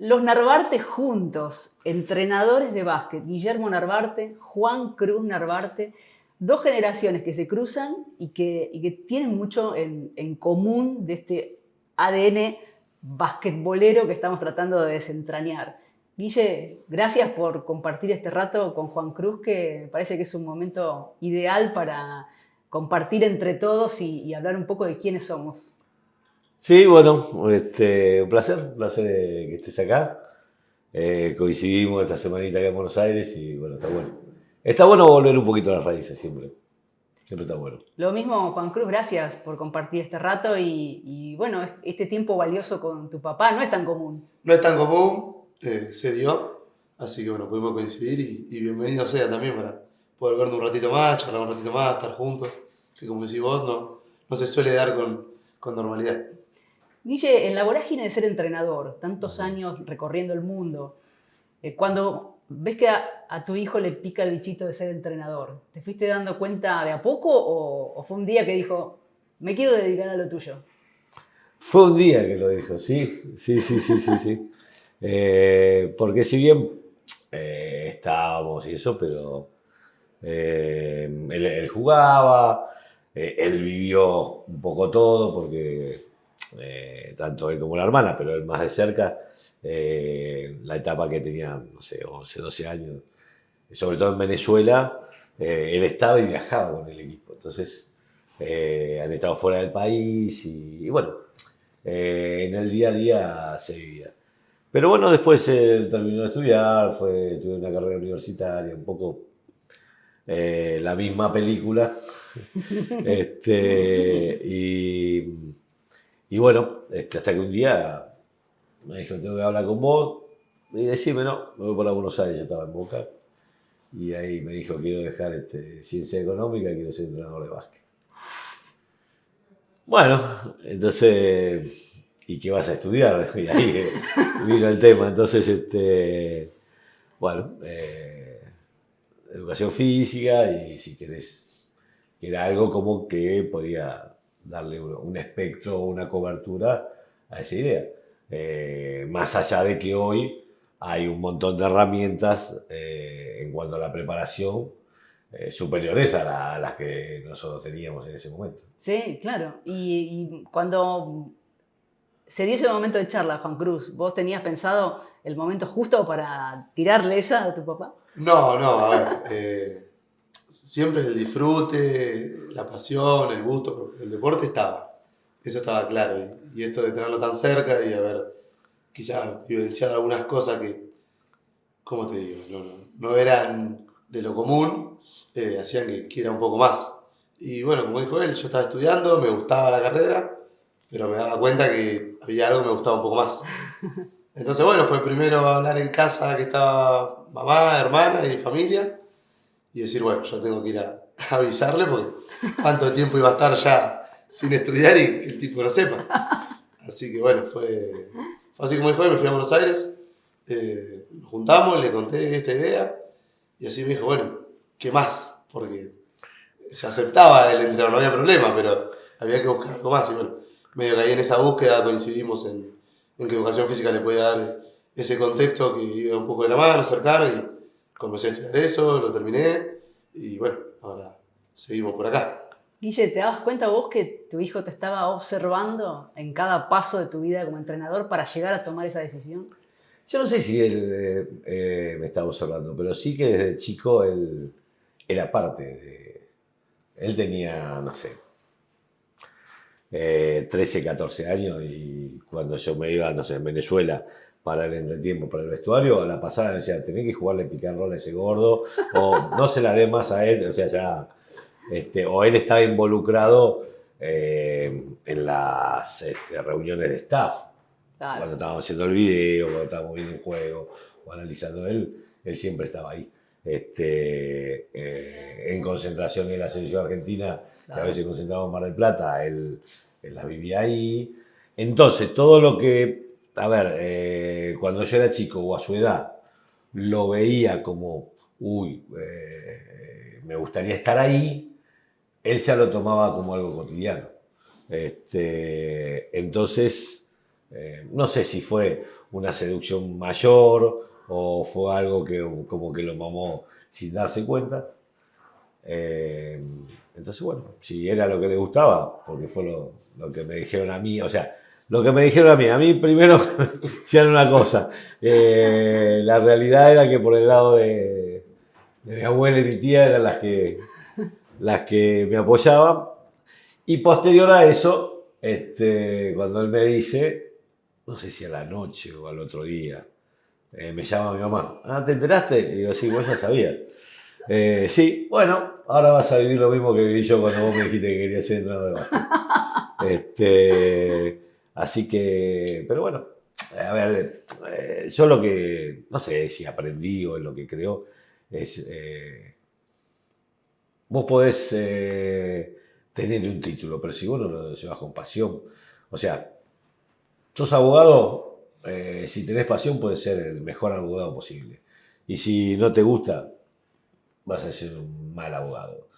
Los Narvarte juntos, entrenadores de básquet, Guillermo Narvarte, Juan Cruz Narvarte, dos generaciones que se cruzan y que tienen mucho en común de este ADN basquetbolero que estamos tratando de desentrañar. Guille, gracias por compartir este rato con Juan Cruz, que me parece que es un momento ideal para compartir entre todos y hablar un poco de quiénes somos. Sí, bueno, un placer que estés acá. Coincidimos esta semanita acá en Buenos Aires y bueno, está bueno. Está bueno volver un poquito a las raíces siempre. Siempre está bueno. Lo mismo, Juan Cruz, gracias por compartir este rato y bueno, este tiempo valioso con tu papá no es tan común. No es tan común, se dio, así que bueno, pudimos coincidir y bienvenido sea también para poder vernos un ratito más, charlar un ratito más, estar juntos, que como decís vos, no se suele dar con normalidad. Guille, en la vorágine de ser entrenador, tantos años recorriendo el mundo, cuando ves que a tu hijo le pica el bichito de ser entrenador, ¿te fuiste dando cuenta de a poco o fue un día que dijo, me quiero dedicar a lo tuyo? Fue un día que lo dijo, sí. Porque si bien estábamos y eso, pero él jugaba, él vivió un poco todo, porque tanto él como la hermana, pero él más de cerca, la etapa que tenía, no sé, 11, 12 años, sobre todo en Venezuela, él estaba y viajaba con el equipo. Entonces, han estado fuera del país y bueno, en el día a día se vivía. Pero bueno, después él terminó de estudiar, tuvo una carrera universitaria, un poco la misma película. Y bueno, hasta que un día me dijo, tengo que hablar con vos y decime, no, me voy para Buenos Aires, yo estaba en Boca. Y ahí me dijo, quiero dejar ciencia económica y quiero ser entrenador de básquet. Bueno, entonces, ¿y qué vas a estudiar? Y ahí vino el tema. Entonces, bueno, educación física y si querés, que era algo como que podía darle un espectro o una cobertura a esa idea. Más allá de que hoy hay un montón de herramientas en cuanto a la preparación superiores a las que nosotros teníamos en ese momento. Sí, claro. Y cuando se dio ese momento de charla, Juan Cruz, ¿vos tenías pensado el momento justo para tirarle esa a tu papá? No, a ver, siempre el disfrute, la pasión, el gusto, el deporte estaba, eso estaba claro. Y esto de tenerlo tan cerca y haber quizás vivenciado algunas cosas que, ¿cómo te digo? No eran de lo común, hacían que quiera un poco más. Y bueno, como dijo él, yo estaba estudiando, me gustaba la carrera, pero me daba cuenta que había algo que me gustaba un poco más. Entonces, bueno, fue primero hablar en casa que estaba mamá, hermana y familia, y decir, bueno, yo tengo que ir a avisarle porque cuánto tiempo iba a estar ya sin estudiar y que el tipo no sepa. Así que bueno, fue así como dijo él, me fui a Buenos Aires, nos juntamos, le conté esta idea, y así me dijo, bueno, ¿qué más? Porque se aceptaba el entrenador, no había problema, pero había que buscar algo más. Y bueno, medio que ahí en esa búsqueda coincidimos en que educación física le podía dar ese contexto que iba un poco de la mano, cercano, y comencé a estudiar eso, lo terminé, y bueno, ahora seguimos por acá. Guille, ¿te dabas cuenta vos que tu hijo te estaba observando en cada paso de tu vida como entrenador para llegar a tomar esa decisión? Yo no sé si él me estaba observando, pero sí que desde chico él era parte de... Él tenía, no sé, 13, 14 años y cuando yo me iba, no sé, en Venezuela para el entretiempo, para el vestuario, a la pasada me decía, tenés que jugarle pick and roll a ese gordo, o no se la dé más a él, o sea, ya, o él estaba involucrado en las reuniones de staff, Claro. cuando estábamos haciendo el video, cuando estábamos viendo un juego o analizando él siempre estaba ahí. En concentración en la selección argentina, que a veces concentramos en Mar del Plata, él la vivía ahí. Entonces, todo lo que, a ver, cuando yo era chico o a su edad, lo veía como, uy, me gustaría estar ahí, él ya lo tomaba como algo cotidiano. Entonces, no sé si fue una seducción mayor o fue algo que como que lo mamó sin darse cuenta. Entonces, bueno, si era lo que le gustaba, porque fue lo que me dijeron a mí, o sea, lo que me dijeron a mí primero decían una cosa, la realidad era que por el lado de mi abuela y mi tía eran las que me apoyaban, y posterior a eso, cuando él me dice, no sé si a la noche o al otro día, me llama mi mamá, ¿te enteraste? Y digo, sí, vos ya sabías. Sí, bueno, ahora vas a vivir lo mismo que viví yo cuando vos me dijiste que querías ser entrenador de básquet. Así que, pero bueno, a ver, yo lo que, no sé si aprendí o es lo que creo, es, vos podés tener un título, pero si vos no lo llevas con pasión, o sea, sos abogado, si tenés pasión puedes ser el mejor abogado posible. Y si no te gusta, vas a ser un mal abogado.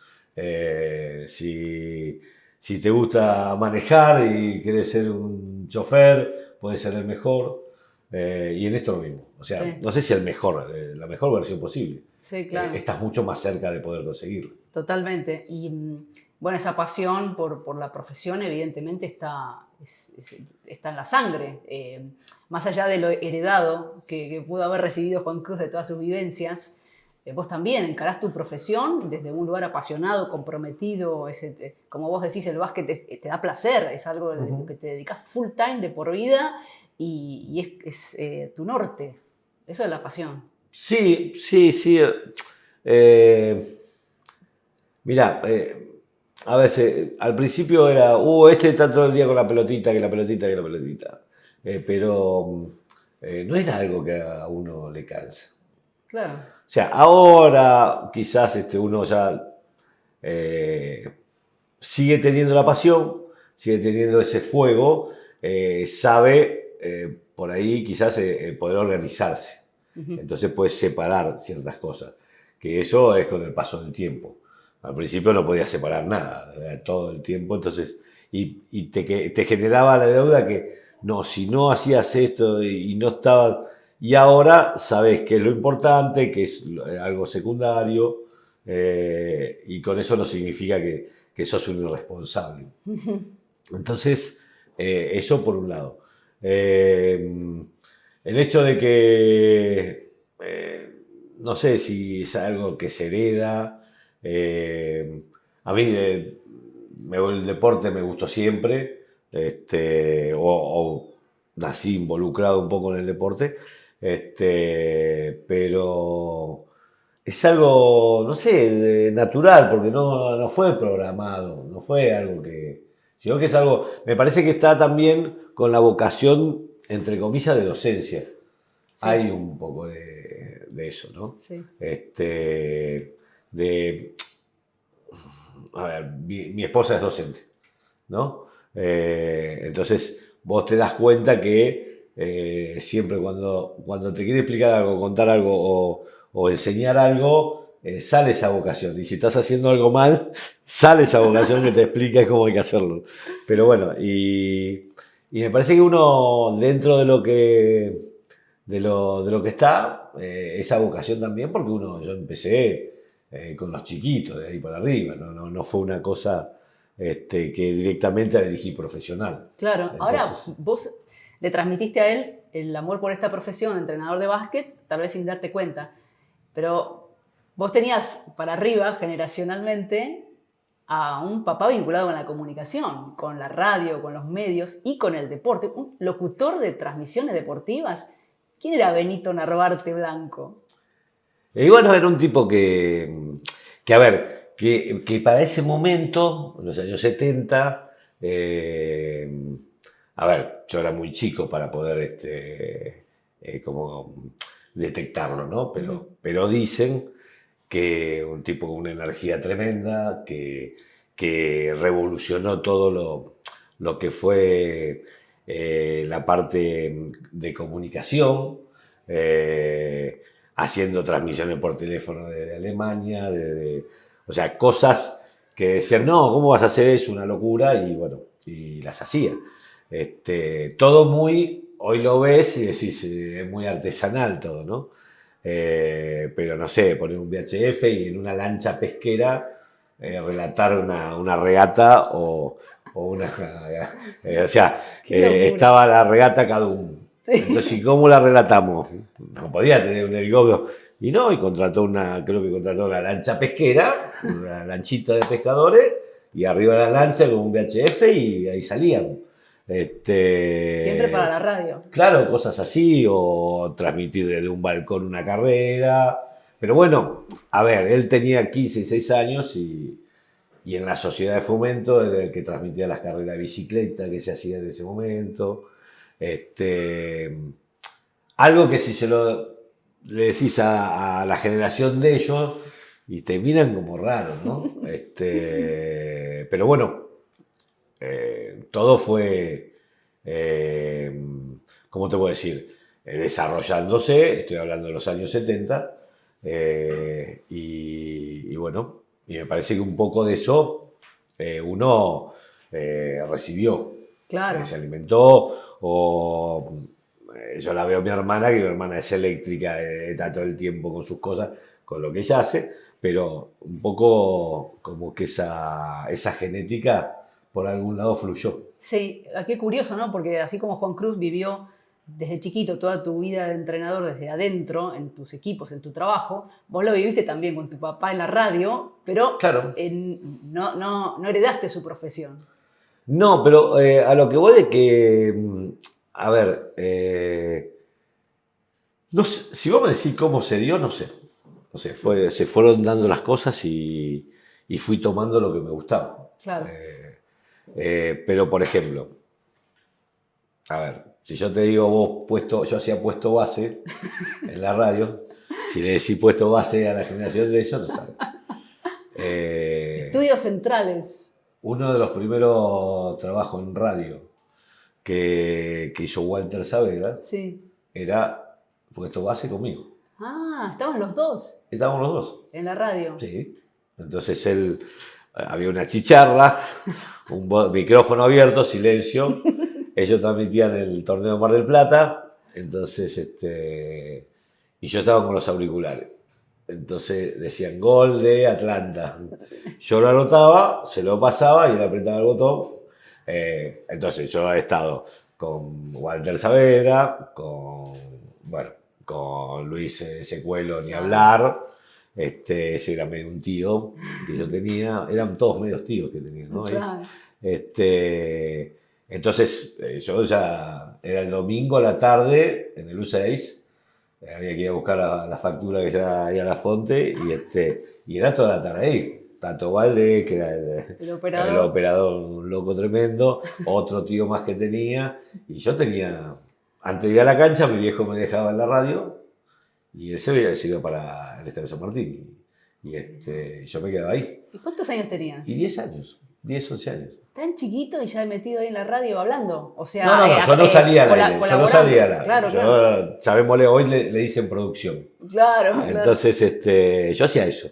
Si te gusta manejar y querés ser un chofer, puedes ser el mejor. Y en esto lo mismo. O sea, Sí. no sé si el mejor, la mejor versión posible. Sí, claro. Estás mucho más cerca de poder conseguirlo. Totalmente. Y bueno, esa pasión por la profesión evidentemente está en la sangre. Más allá de lo heredado que pudo haber recibido Juan Cruz de todas sus vivencias, vos también encarás tu profesión desde un lugar apasionado, comprometido. Como vos decís, el básquet te da placer, es algo de lo que te dedicas full time de por vida y es tu norte. Eso es la pasión. Sí. Mirá, a veces, al principio era, este está todo el día con la pelotita, que la pelotita, que la pelotita. Pero no es algo que a uno le cansa. Claro. O sea, ahora quizás uno ya sigue teniendo la pasión, sigue teniendo ese fuego, sabe por ahí quizás poder organizarse. Entonces puedes separar ciertas cosas, que eso es con el paso del tiempo. Al principio no podías separar nada, todo el tiempo, entonces, y te generaba la deuda que, no, si no hacías esto y no estaba... Y ahora sabes que es lo importante, que es algo secundario, y con eso no significa que sos un irresponsable. Entonces, eso por un lado. El hecho de que, no sé si es algo que se hereda, a mí el deporte me gustó siempre, o nací involucrado un poco en el deporte, pero es algo, no sé, natural, porque no fue programado, no fue algo sino que es algo, me parece que está también con la vocación, entre comillas, de docencia. Sí. Hay un poco de eso, ¿no? Sí. A ver, mi esposa es docente, ¿no? Entonces, vos te das cuenta que siempre cuando te quiere explicar algo, contar algo o enseñar algo, sale esa vocación. Y si estás haciendo algo mal, sale esa vocación que te explica cómo hay que hacerlo. Pero bueno, y me parece que uno, dentro de lo que está, esa vocación también, porque yo empecé con los chiquitos, de ahí para arriba, no fue una cosa que directamente a dirigir profesional. Claro, entonces, ahora vos le transmitiste a él el amor por esta profesión de entrenador de básquet, tal vez sin darte cuenta, pero vos tenías para arriba generacionalmente a un papá vinculado con la comunicación, con la radio, con los medios y con el deporte, un locutor de transmisiones deportivas. ¿Quién era Benito Narvarte Blanco? Y bueno, era un tipo que a ver, que para ese momento, en los años 70, a ver, yo era muy chico para poder como detectarlo, ¿no? Pero dicen que un tipo con una energía tremenda, que revolucionó todo lo que fue la parte de comunicación, haciendo transmisiones por teléfono desde Alemania, o sea, cosas que decían, no, ¿cómo vas a hacer eso? Una locura, y bueno, y las hacía. Todo muy, hoy lo ves y decís, es muy artesanal todo, ¿no? Pero no sé, poner un VHF y en una lancha pesquera relatar una regata o una... o sea, Qué locura. estaba la regata Kadum. Sí. Entonces, ¿y cómo la relatamos? No podía tener un helicóptero. Y no, y creo que contrató una lancha pesquera, una lanchita de pescadores, y arriba de la lancha con un VHF y ahí salían. Siempre para la radio. Claro, cosas así, o transmitir desde un balcón una carrera. Pero bueno, a ver, él tenía 15, 16 años y en la sociedad de fomento era el que transmitía las carreras de bicicleta que se hacían en ese momento. Algo que si le decís a la generación de ellos y te miran como raro, ¿no? Pero bueno, todo fue, ¿cómo te puedo decir? Desarrollándose, estoy hablando de los años 70, y bueno, y me parece que un poco de eso uno recibió, Claro. se alimentó, yo la veo a mi hermana, que mi hermana es eléctrica, está todo el tiempo con sus cosas, con lo que ella hace, pero un poco como que esa genética por algún lado fluyó. Sí, qué curioso, ¿no? Porque así como Juan Cruz vivió desde chiquito toda tu vida de entrenador desde adentro, en tus equipos, en tu trabajo, vos lo viviste también con tu papá en la radio, pero Claro. no heredaste su profesión. No, pero a lo que voy de que, a ver, no sé, si vos me decís cómo se dio, no sé. No sé, se fueron dando las cosas y fui tomando lo que me gustaba. Claro. Pero, por ejemplo, a ver, si yo te digo yo hacía puesto base en la radio, si le decís puesto base a la generación de ellos, no saben. Estudios centrales. Uno de los primeros trabajos en radio que hizo Walter Saavedra Sí. era puesto base conmigo. Ah, estaban los dos Estábamos los dos. en la radio. Sí. Entonces había una chicharra, un micrófono abierto, silencio. Ellos transmitían el torneo de Mar del Plata. Entonces, y yo estaba con los auriculares. Entonces decían gol de Atlanta. Yo lo anotaba, se lo pasaba y él apretaba el botón. Entonces yo he estado con Walter Saavedra, con Luis Secuelo, ni hablar. Ese era medio un tío que yo tenía. Eran todos medios tíos que tenía, ¿no? Claro. Entonces yo ya era el domingo a la tarde en el U6. Había que ir a buscar la factura que ya era la fonte y era toda la tarde ahí. Tato Valde, que era El operador. el operador, un loco tremendo, otro tío más que tenía. Y yo tenía, antes de ir a la cancha, mi viejo me dejaba en la radio y ese había sido para el Estadio San Martín. Y yo me quedaba ahí. ¿Y cuántos años tenías? Y 10 años, 10, 11 años. ¿Tan chiquito y ya metido ahí en la radio hablando? O sea, No, yo no salía al aire, yo no colaborando. salía al aire. Claro, Yo, claro. sabémosle, hoy le dicen producción. Claro, Entonces, yo hacía eso.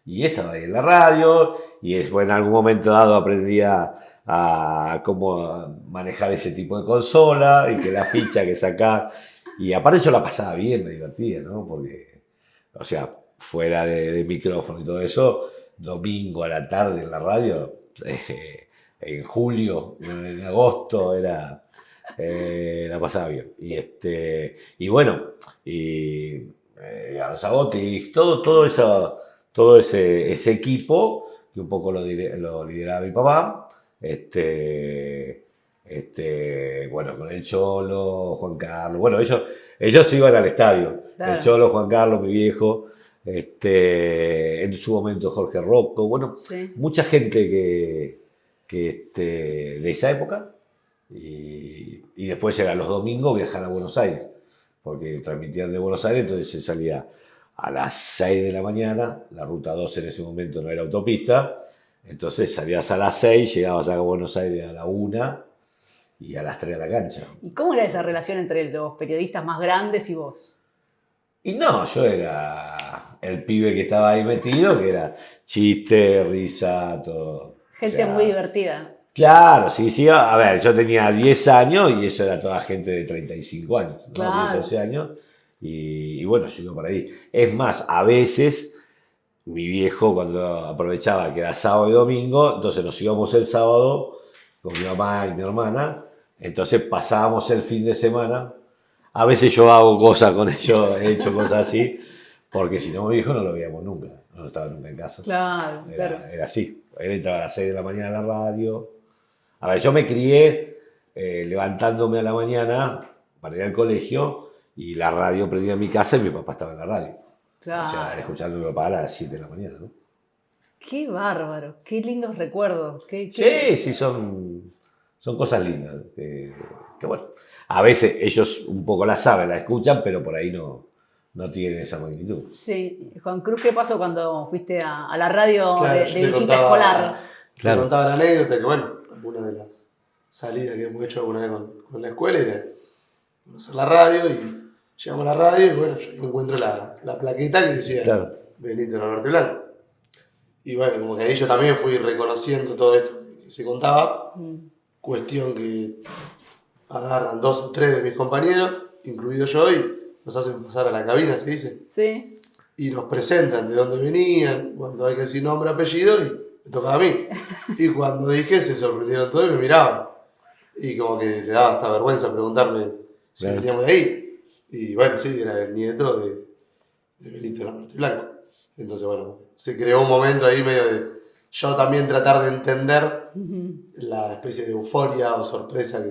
Y estaba ahí en la radio, y en algún momento dado aprendí a cómo manejar ese tipo de consola, y que la ficha que sacar. Y aparte yo la pasaba bien, me divertía, ¿no? Porque, o sea, fuera de micrófono y todo eso, domingo a la tarde en la radio, en julio, en agosto, la pasaba bien. Y bueno, a los Agotis, todo ese equipo, que un poco lo lideraba mi papá, bueno, con el Cholo, Juan Carlos, bueno, ellos iban al estadio, Claro. el Cholo, Juan Carlos, mi viejo, en su momento Jorge Rocco, bueno, Sí. mucha gente de esa época, y después era los domingos viajar a Buenos Aires, porque transmitían de Buenos Aires, entonces se salía a las 6 de la mañana, la ruta 12 en ese momento no era autopista, entonces salías a las 6, llegabas a Buenos Aires a la 1 y a las 3 a la cancha. ¿Y cómo era esa relación entre los periodistas más grandes y vos? Y no, yo era el pibe que estaba ahí metido, que era chiste, risa, todo. Gente O sea, muy divertida. Claro, sí, sí. A ver, yo tenía 10 años y eso era toda gente de 35 años, ¿no? Claro. 10, 11 años. Y bueno, yo iba por ahí. Es más, a veces mi viejo, cuando aprovechaba que era sábado y domingo, entonces nos íbamos el sábado con mi mamá y mi hermana. Entonces pasábamos el fin de semana. A veces yo hago cosas con ellos, he hecho cosas así, porque si no, mi viejo no lo veíamos nunca. No estaba nunca en casa. Claro, claro. Era así. Él entraba a las 6 de la mañana a la radio. A ver, yo me crié levantándome a la mañana para ir al colegio y la radio prendía en mi casa y mi papá estaba en la radio. Claro. O sea, escuchando a mi papá a las 7 de la mañana, ¿no? Qué bárbaro, qué lindos recuerdos. Sí, sí, son cosas lindas. Que bueno, a veces ellos un poco la saben, la escuchan, pero por ahí no tienen esa magnitud. Sí, Juan Cruz, ¿qué pasó cuando fuiste a la radio Claro, de yo te visita contaba- escolar? Claro. Me contaba la anécdota que, bueno, una de las salidas que hemos hecho alguna vez con la escuela era conocer la radio y llegamos a la radio y bueno, yo encuentro la plaqueta que decía Claro. Benito Norberto Blanco. Y bueno, como que ahí yo también fui reconociendo todo esto que se contaba, cuestión que agarran 2 o 3 de mis compañeros, incluido yo, y nos hacen pasar a la cabina, se dice, Sí, y nos presentan de dónde venían, cuando hay que decir nombre, apellido, y me tocaba a mí. Y cuando dije, se sorprendieron todos y me miraban. Y como que te daba hasta vergüenza preguntarme si Claro. veníamos de ahí. Y bueno, sí, era el nieto de Benito Norberto Blanco. Entonces, bueno, se creó un momento ahí medio de yo también tratar de entender la especie de euforia o sorpresa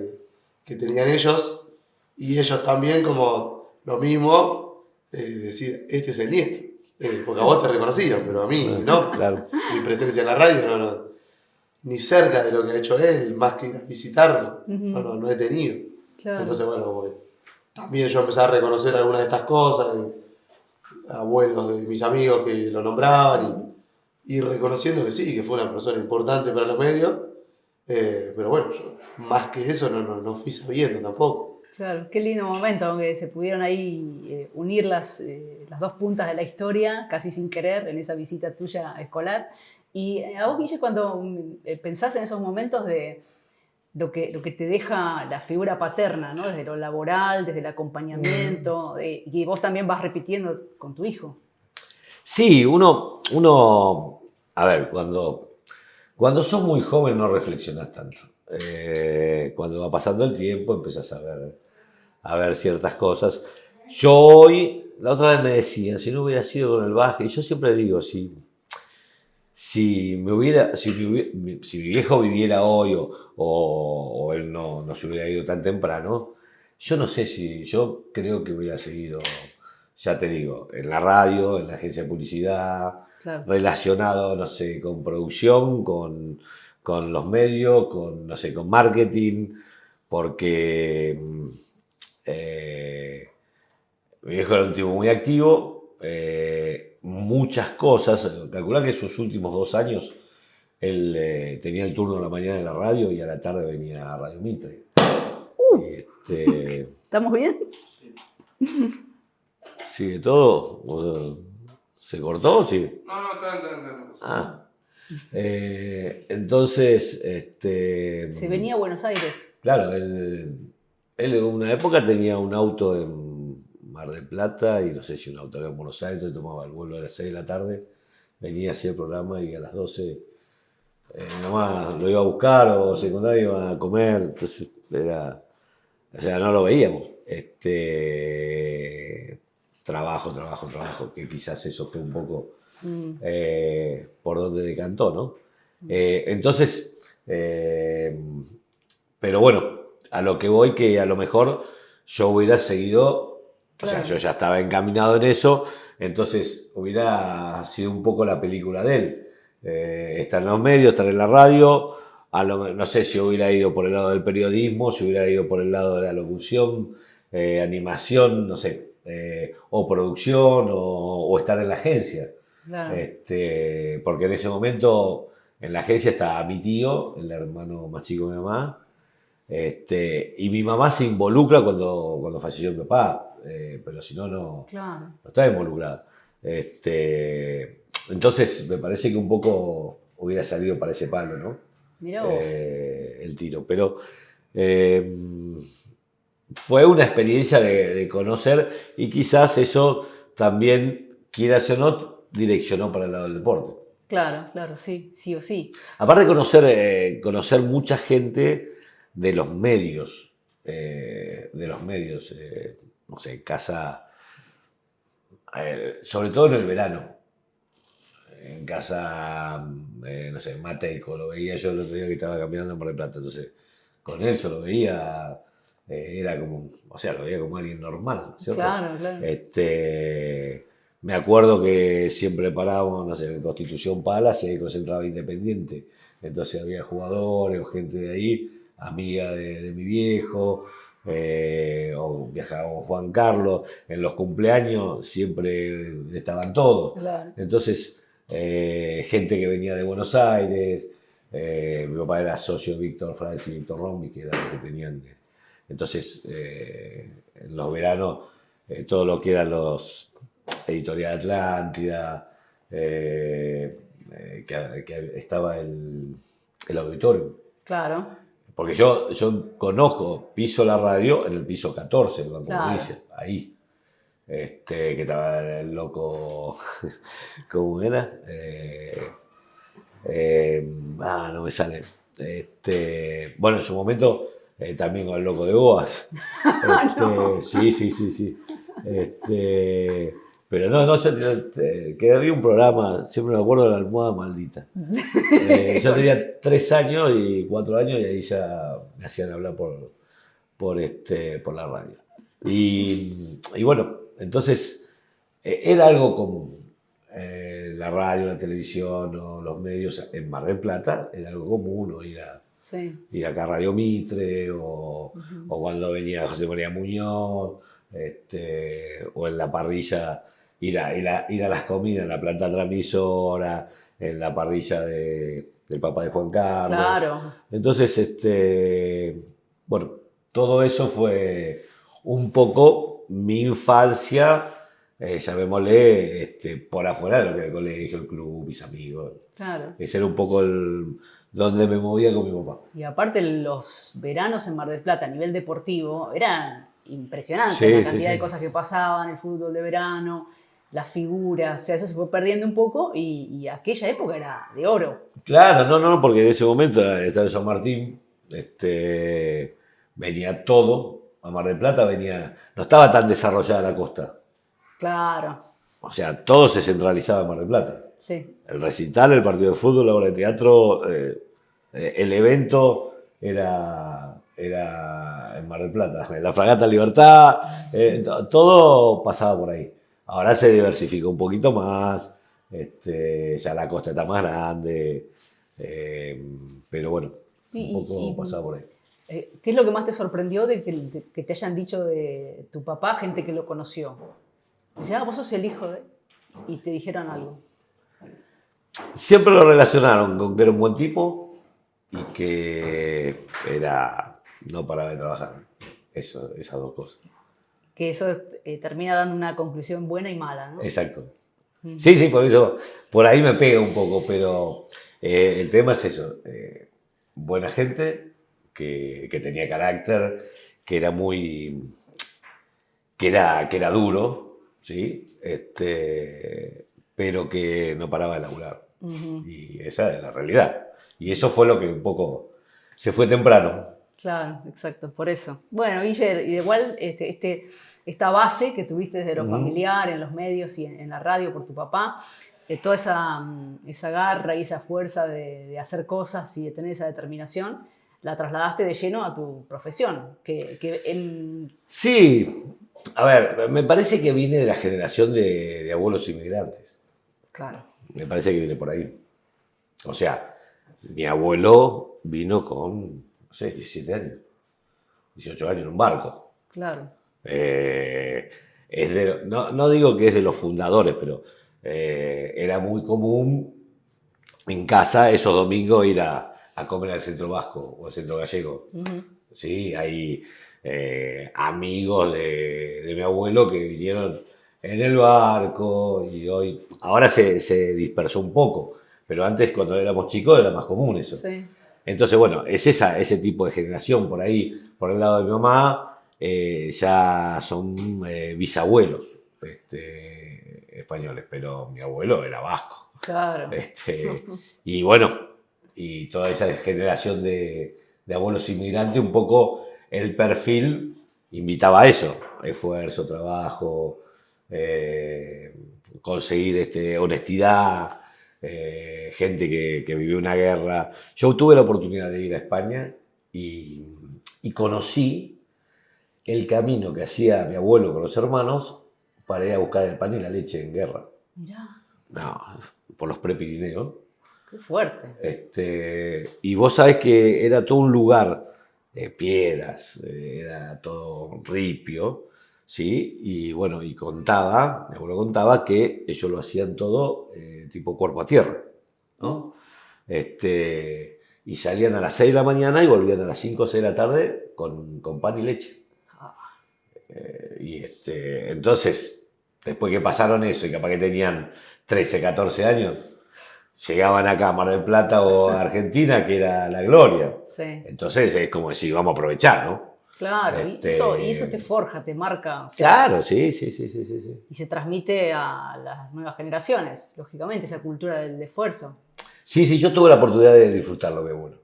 que tenían ellos. Y ellos también como lo mismo, decir, este es el nieto. Porque a vos te reconocían, pero a mí no. Claro. Mi presencia en la radio no, ni cerca de lo que ha hecho él, más que ir a visitarlo, no he tenido. claro. Entonces, bueno, como que también yo empecé a reconocer algunas de estas cosas, abuelos de mis amigos que lo nombraban, y reconociendo que sí, que fue una persona importante para los medios, pero bueno, yo más que eso no fui sabiendo tampoco. Claro, qué lindo momento, aunque se pudieron ahí unir las 2 puntas de la historia, casi sin querer, en esa visita tuya escolar. Y a vos, Guille, cuando pensás en esos momentos de lo que te deja la figura paterna, ¿no? Desde lo laboral, desde el acompañamiento, y vos también vas repitiendo con tu hijo. Sí, uno, a ver, cuando sos muy joven no reflexionás tanto. Cuando va pasando el tiempo empezás a ver ciertas cosas. Yo hoy, la otra vez me decían, si no hubiera sido con el básquet, y yo siempre digo, si mi viejo viviera hoy o él no se hubiera ido tan temprano, yo no sé yo creo que hubiera seguido, ya te digo, en la radio, en la agencia de publicidad, Claro. relacionado, no sé, con producción, con los medios, no sé, con marketing, porque mi viejo era un tipo muy activo, muchas cosas. Calculá que sus últimos 2 años él tenía el turno a la mañana en la radio y a la tarde venía a Radio Mitre. ¿Estamos bien? ¿Sigue todo? O sea, ¿se cortó o sigue? No, está. Ah. Entonces, Se venía a Buenos Aires. claro, él en una época tenía un auto en Mar del Plata y no sé si un auto en Buenos Aires, entonces tomaba el vuelo a las 6 de la tarde, venía hacia el programa y a las 12 nomás lo iba a buscar o secundario iba a comer, entonces o sea, no lo veíamos. Trabajo, que quizás eso fue un poco por donde decantó, ¿no? Entonces, pero bueno, a lo que voy, que a lo mejor yo hubiera seguido, o sea, yo ya estaba encaminado en eso, entonces hubiera sido un poco la película de él. Estar en los medios, estar en la radio, no sé si hubiera ido por el lado del periodismo, si hubiera ido por el lado de la locución, animación, no sé, o producción, o estar en la agencia. Claro. Porque en ese momento en la agencia estaba mi tío, el hermano más chico de mi mamá, y mi mamá se involucra cuando falleció mi papá, pero si no Claro. no estaba involucrada. Entonces me parece que un poco hubiera salido para ese palo, ¿no? Mirá vos. el tiro. Pero fue una experiencia de conocer y quizás eso también, quieras o no, direccionó para el lado del deporte. Claro, claro, sí, sí o sí. Aparte de conocer mucha gente de los medios, no sé, casa, sobre todo en el verano, en casa, no sé, Mateico, lo veía yo el otro día que estaba caminando en Mar del Plata, entonces con él se lo veía, era como, o sea, lo veía como alguien normal, ¿cierto? Claro, claro. Me acuerdo que siempre parábamos, no sé, en Constitución Palace y ahí concentraba Independiente. Entonces había jugadores o gente de ahí, amiga de mi viejo, o viajábamos Juan Carlos. En los cumpleaños siempre estaban todos. Claro. Entonces, gente que venía de Buenos Aires, mi papá era socio de Víctor Franz y Víctor Rombi, que eran los que tenían. Entonces, en los veranos, todo lo que eran los Editorial Atlántida, que estaba el auditorio. Claro. Porque yo conozco, piso la radio en el piso 14, el Banco Claro. Provincia, ahí. Que estaba el loco, ¿cómo era? No me sale. Bueno, en su momento también con el loco de Boas. No. Sí. Pero no, que había un programa, siempre me acuerdo de la almohada maldita. Yo tenía 3 años y 4 años y ahí ya me hacían hablar por la radio. Y bueno, entonces era algo común. La radio, la televisión o los medios en Mar del Plata era algo común, o ir acá a Radio Mitre, o cuando venía José María Muñoz, o en la parrilla, ir a las comidas en la planta transmisora, en la parrilla del papá de Juan Carlos. Claro. Entonces, bueno, todo eso fue un poco mi infancia, llamémosle, por afuera de lo que era el colegio, el club, mis amigos. Claro. Ese era un poco donde me movía con mi papá. Y aparte los veranos en Mar del Plata a nivel deportivo eran impresionantes, Sí, la cantidad sí. de cosas que pasaban, el fútbol de verano, las figuras, o sea, eso se fue perdiendo un poco y aquella época era de oro. Claro, no, porque en ese momento estaba en San Martín, venía todo, a Mar del Plata no estaba tan desarrollada la costa. Claro, O sea, todo se centralizaba en Mar del Plata. sí. El recital, el partido de fútbol, la obra de teatro, el evento era en Mar del Plata. La Fragata Libertad, todo pasaba por ahí. Ahora se diversificó un poquito más, ya la costa está más grande, pero bueno, un poco pasaba por ahí. ¿Qué es lo que más te sorprendió de que te hayan dicho de tu papá, gente que lo conoció? Dice, vos sos el hijo de... Y te dijeron algo. Siempre lo relacionaron con que era un buen tipo y que no paraba de trabajar. Esas dos cosas. Que eso termina dando una conclusión buena y mala, ¿no? Exacto. Sí, por eso, por ahí me pega un poco, pero el tema es eso. Buena gente, que tenía carácter, que era que era duro, ¿sí? Pero que no paraba de laburar. Y esa es la realidad. Y eso fue lo que un poco se fue temprano. Claro, exacto, por eso. Bueno, Guille, igual esta base que tuviste desde lo familiar, en los medios y en la radio por tu papá, toda esa garra y esa fuerza de hacer cosas y de tener esa determinación, la trasladaste de lleno a tu profesión. Sí, a ver, me parece que viene de la generación de abuelos inmigrantes. Claro. Me parece que viene por ahí. O sea, mi abuelo vino con, no sé, 17 años, 18 años en un barco. Claro. No digo que es de los fundadores, pero era muy común en casa esos domingos ir a comer al centro vasco o al centro gallego. Sí, hay amigos de mi abuelo que vinieron en el barco y ahora se dispersó un poco, pero antes cuando éramos chicos era más común eso. Sí. Entonces, bueno, es ese tipo de generación por ahí, por el lado de mi mamá, ya son bisabuelos españoles, pero mi abuelo era vasco. Claro. Y bueno, y toda esa generación de abuelos inmigrantes, un poco el perfil invitaba a eso, esfuerzo, trabajo, conseguir honestidad, gente que vivió una guerra. Yo tuve la oportunidad de ir a España y conocí el camino que hacía mi abuelo con los hermanos para ir a buscar el pan y la leche en guerra. Mirá, No, por los Prepirineos. qué fuerte. Y vos sabés que era todo un lugar, piedras, era todo ripio, ¿sí? Y bueno, mi abuelo contaba que ellos lo hacían todo tipo cuerpo a tierra, ¿no? Y salían a las 6 de la mañana y volvían a las 5 o 6 de la tarde con pan y leche. Entonces, después que pasaron eso y capaz que tenían 13, 14 años, llegaban acá a Mar del Plata o a Argentina, que era la gloria. Sí. Entonces es como decir, vamos a aprovechar, ¿no? Claro, y eso te forja, te marca. O sea, Claro, sí. y se transmite a las nuevas generaciones, lógicamente, esa cultura del esfuerzo. Sí, yo tuve la oportunidad de disfrutarlo, mi abuelo.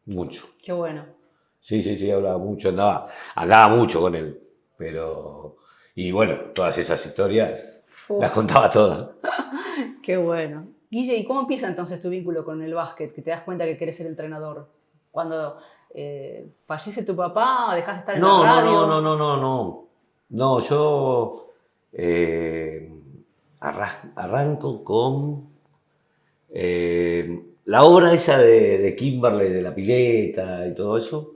Mucho. Qué bueno. Sí, hablaba mucho, andaba mucho con él. Y bueno, todas esas historias las contaba todas. Qué bueno. Guille, ¿y cómo empieza entonces tu vínculo con el básquet? Que te das cuenta que querés ser entrenador. Cuando fallece tu papá, dejas de estar en la radio. No, yo arranco con la obra esa de Kimberley, de la pileta y todo eso.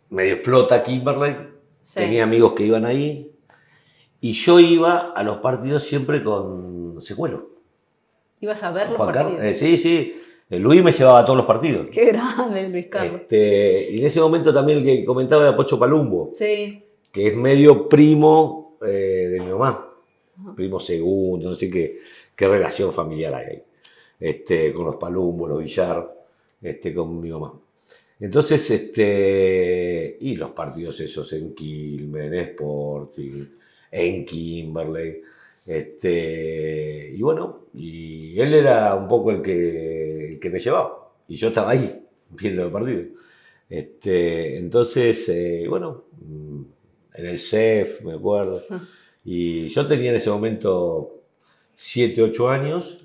Medio explota Kimberley, Sí. tenía amigos que iban ahí, y yo iba a los partidos siempre con Secuelo. ¿Ibas a ver los Juan partidos? Carlos, sí. Luis me llevaba a todos los partidos. Qué grande, Luis Carlos. Y en ese momento también el que comentaba era Pocho Palumbo, Sí. que es medio primo de mi mamá, primo segundo, no sé qué relación familiar hay ahí, con los Palumbo, los Villar, con mi mamá. Entonces, y los partidos esos en Quilmes, en Sporting, en Kimberley, y bueno, y él era un poco el que me llevaba, y yo estaba ahí, viendo el partido. Entonces, bueno, en el CEF, me acuerdo, y yo tenía en ese momento 7, 8 años,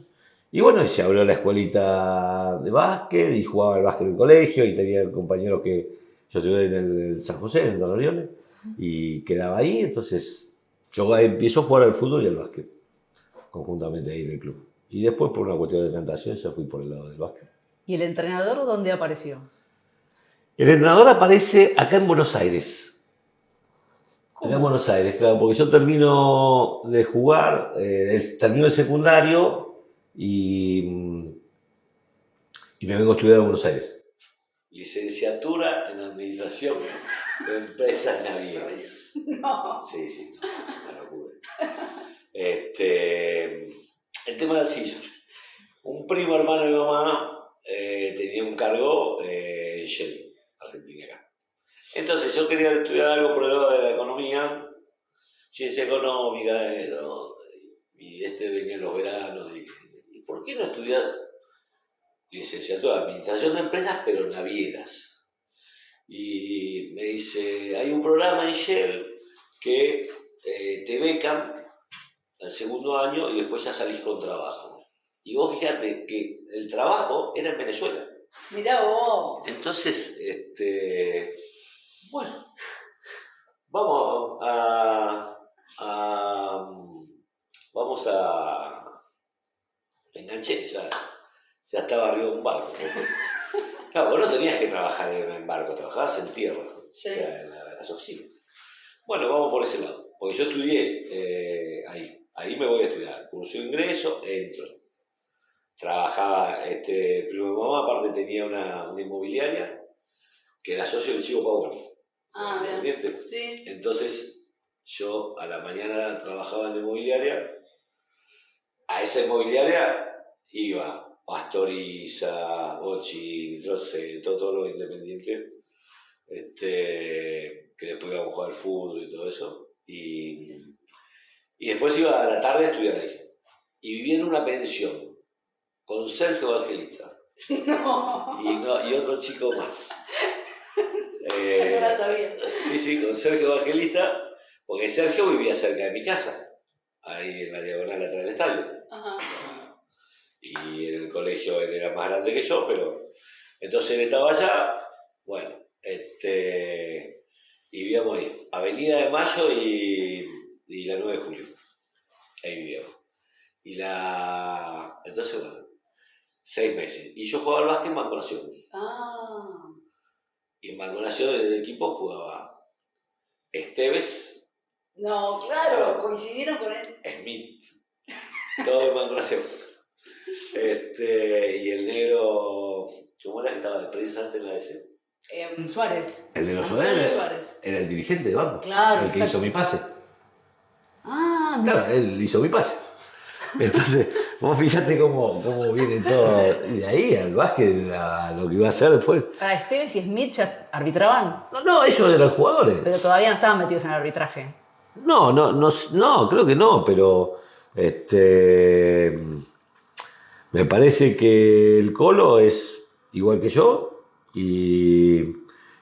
y bueno, se abrió la escuelita de básquet y jugaba al básquet en el colegio y tenía compañeros que yo estuve en el San José, en Don Orione, y quedaba ahí. Entonces yo empiezo a jugar al fútbol y al básquet, conjuntamente ahí en el club. Y después, por una cuestión de tentación, ya fui por el lado del básquet. ¿Y el entrenador dónde apareció? El entrenador aparece acá en Buenos Aires. ¿Cómo? Acá en Buenos Aires, claro, porque yo termino de jugar, termino el secundario y me vengo a estudiar a Buenos Aires. Licenciatura en Administración de Empresas Navieras. No. Sí, una locura. El tema era así, un primo hermano de mi mamá tenía un cargo en Shell, Argentina acá. Entonces yo quería estudiar algo por el lado de la economía, ciencia económica, y venía en los veranos, y ¿por qué no estudias licenciatura de Administración de Empresas, pero navieras? Y me dice, hay un programa en Shell que te becan al segundo año y después ya salís con trabajo. Y vos fíjate que el trabajo era en Venezuela. Mirá vos. Entonces, bueno, vamos a enganché, ya estaba arriba de un barco. Claro, vos no tenías que trabajar en barco, trabajabas en tierra, Sí. o sea, en las oficinas. Bueno, vamos por ese lado, porque yo estudié ahí me voy a estudiar, curso de ingreso, entro. Trabajaba, primo de mi mamá, aparte tenía una inmobiliaria, que era socio del Chivo Pavoni. Bien. Sí. Entonces, yo a la mañana trabajaba en la inmobiliaria. A esa inmobiliaria iba Pastoriza, Bochi, Nitrose, todo lo independiente, que después íbamos a jugar al fútbol y todo eso. Y después iba a la tarde a estudiar ahí. Y vivía en una pensión con Sergio Evangelista y otro chico más. No la sabía. Sí, con Sergio Evangelista, porque Sergio vivía cerca de mi casa, ahí en la diagonal atrás del estadio. Ajá. Y en el colegio él era más grande que yo, pero entonces él estaba allá, bueno, y vivíamos ahí, Avenida de Mayo y la 9 de Julio, ahí vivíamos. Entonces, bueno, 6 meses. Y yo jugaba al básquet en Banco Nación. Ah. Y en Banco Nación en el equipo jugaba Esteves. No, claro, coincidieron con él. Smith. Todo en Banco Nación. Y el negro, ¿cómo era que estaba de prensa antes en la S? Suárez. El negro Antonio Suárez era el dirigente de banco. Claro, el que exacto. hizo mi pase. Ah, mira. Claro, él hizo mi pase. Entonces, vos fíjate cómo viene todo. Y de ahí al básquet, a lo que iba a hacer después. Para Esteves y Smith ya arbitraban, No, ellos eran jugadores. pero todavía no estaban metidos en el arbitraje. No, creo que no, pero me parece que el Colo es igual que yo y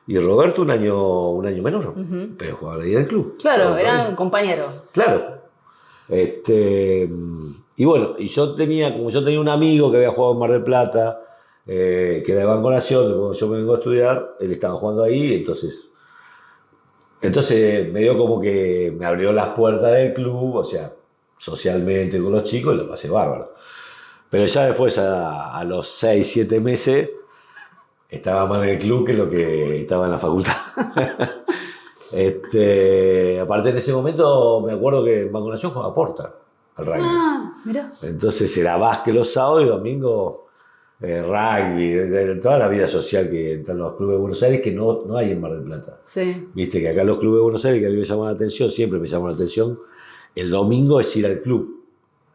Roberto un año menor, pero jugaba ahí en el club. Claro, Jugaba eran ahí. compañeros. Claro. Y bueno, yo tenía un amigo que había jugado en Mar del Plata, que era de Banco Nación, cuando yo me vengo a estudiar, él estaba jugando ahí, entonces me dio como que me abrió las puertas del club, o sea, socialmente con los chicos, lo pasé bárbaro. Pero ya después, a los 6, 7 meses, estaba más en el club que lo que estaba en la facultad. Aparte en ese momento me acuerdo que en Banco Nación jugaba Porta al rugby. Ah, mirá. Entonces era básquet los sábados y domingos, rugby, de toda la vida social que están los clubes de Buenos Aires que no hay en Mar del Plata. Sí. Viste que acá los clubes de Buenos Aires que a mí me llaman la atención, siempre me llaman la atención, el domingo es ir al club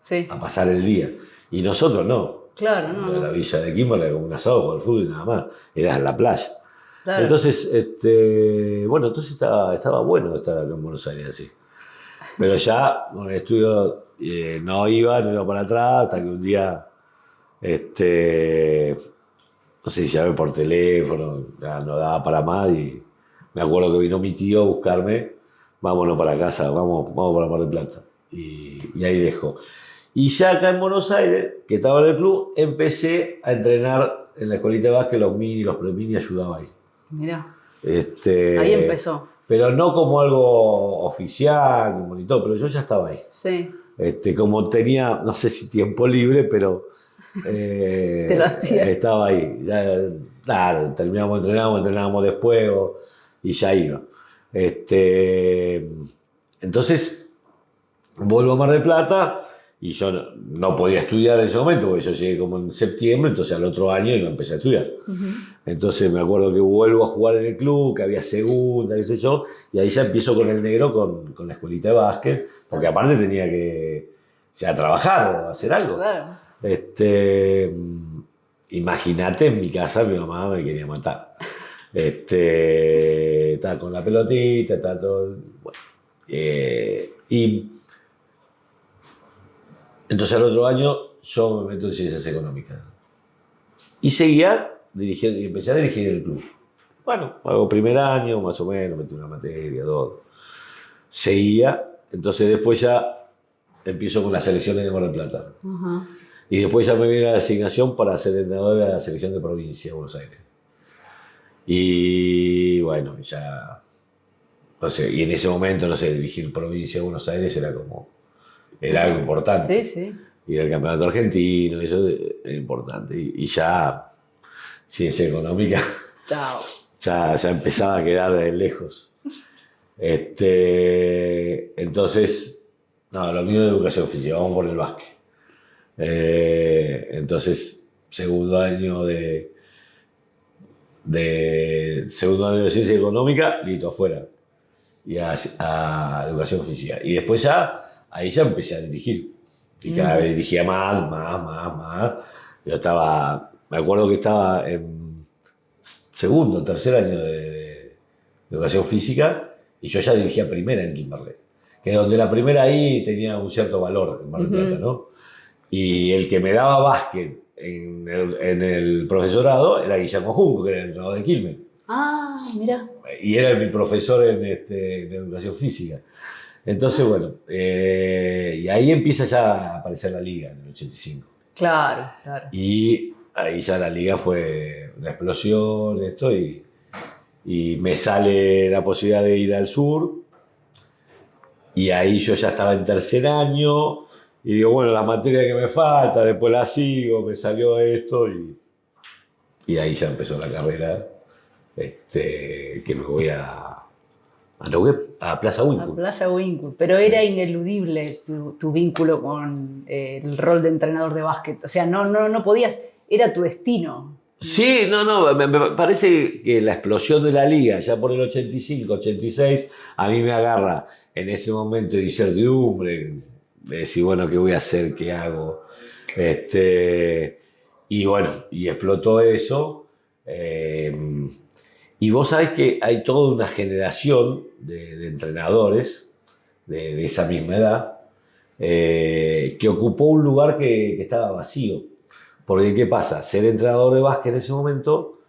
Sí. a pasar el día. Y nosotros no. Claro, no. En la villa de Quimbo era como un asado con el fútbol y nada más. Era en la playa. Claro. Entonces, entonces estaba bueno estar acá en Buenos Aires así. Pero ya con el estudio no iba para atrás, hasta que un día, no sé si llamé por teléfono, ya no daba para más y me acuerdo que vino mi tío a buscarme, vámonos para casa, vamos para Mar del Plata. Y ahí dejó. Y ya acá en Buenos Aires, que estaba en el club, empecé a entrenar en la escuelita de básquet, los mini, los pre-mini, ayudaba ahí. Mirá. Ahí Ahí empezó. Pero no como algo oficial, ni monitor, pero yo ya estaba ahí. Sí. Como tenía, no sé si tiempo libre, pero Te lo hacía. estaba ahí. Ya, claro, entrenábamos después y ya iba. Entonces, vuelvo a Mar del Plata y yo no podía estudiar en ese momento, porque yo llegué como en septiembre, entonces al otro año no empecé a estudiar. Entonces me acuerdo que vuelvo a jugar en el club, que había segunda, qué sé yo, y ahí ya empiezo con el negro, con la escuelita de básquet, porque aparte tenía que trabajar o hacer algo. Claro. Imagínate, en mi casa mi mamá me quería matar. Estaba con la pelotita, estaba todo... Bueno, y entonces al otro año yo me meto en ciencias económicas. Y seguía dirigiendo, y empecé a dirigir el club. Bueno, hago primer año, más o menos, metí una materia, dos. Seguía, entonces después ya empiezo con las selecciones de Mar del Plata. Ajá. Y después ya me viene la asignación para ser entrenador de la selección de provincia de Buenos Aires. Y bueno, ya... No sé, y en ese momento, no sé, dirigir provincia de Buenos Aires era algo importante. Sí, sí. Ir al campeonato argentino, eso era importante. Y ya, ciencia económica, Chao. ya empezaba a quedar de lejos. Entonces, no, lo mío de educación física, vamos por el básquet. Entonces, segundo año de ciencia económica, listo, afuera. Y a educación física. Y después ahí ya empecé a dirigir. Y cada vez dirigía más. Yo me acuerdo que estaba en segundo, tercer año de educación física y yo ya dirigía primera en Kimberley. Que donde la primera ahí tenía un cierto valor en Mar del Plata, ¿no? Y el que me daba básquet en el profesorado era Guillermo Junco, que era el entrenador de Quilmes. Ah, mira. Y era mi profesor en educación física. Entonces, bueno, y ahí empieza ya a aparecer la liga en el 85. Claro. Y ahí ya la liga fue una explosión, y me sale la posibilidad de ir al sur. Y ahí yo ya estaba en tercer año. Y digo, bueno, la materia que me falta, después la sigo, me salió esto. Y ahí ya empezó la carrera, que me voy a Plaza Winkle. A Plaza Winkle, pero era ineludible tu vínculo con el rol de entrenador de básquet. O sea, no podías, era tu destino. Sí, me parece que la explosión de la liga, ya por el 85, 86, a mí me agarra en ese momento de incertidumbre, de decir, bueno, ¿qué voy a hacer? ¿Qué hago? Y bueno, y explotó eso. Y vos sabés que hay toda una generación de entrenadores de esa misma edad que ocupó un lugar que estaba vacío. Porque, ¿qué pasa? Ser entrenador de básquet en ese momento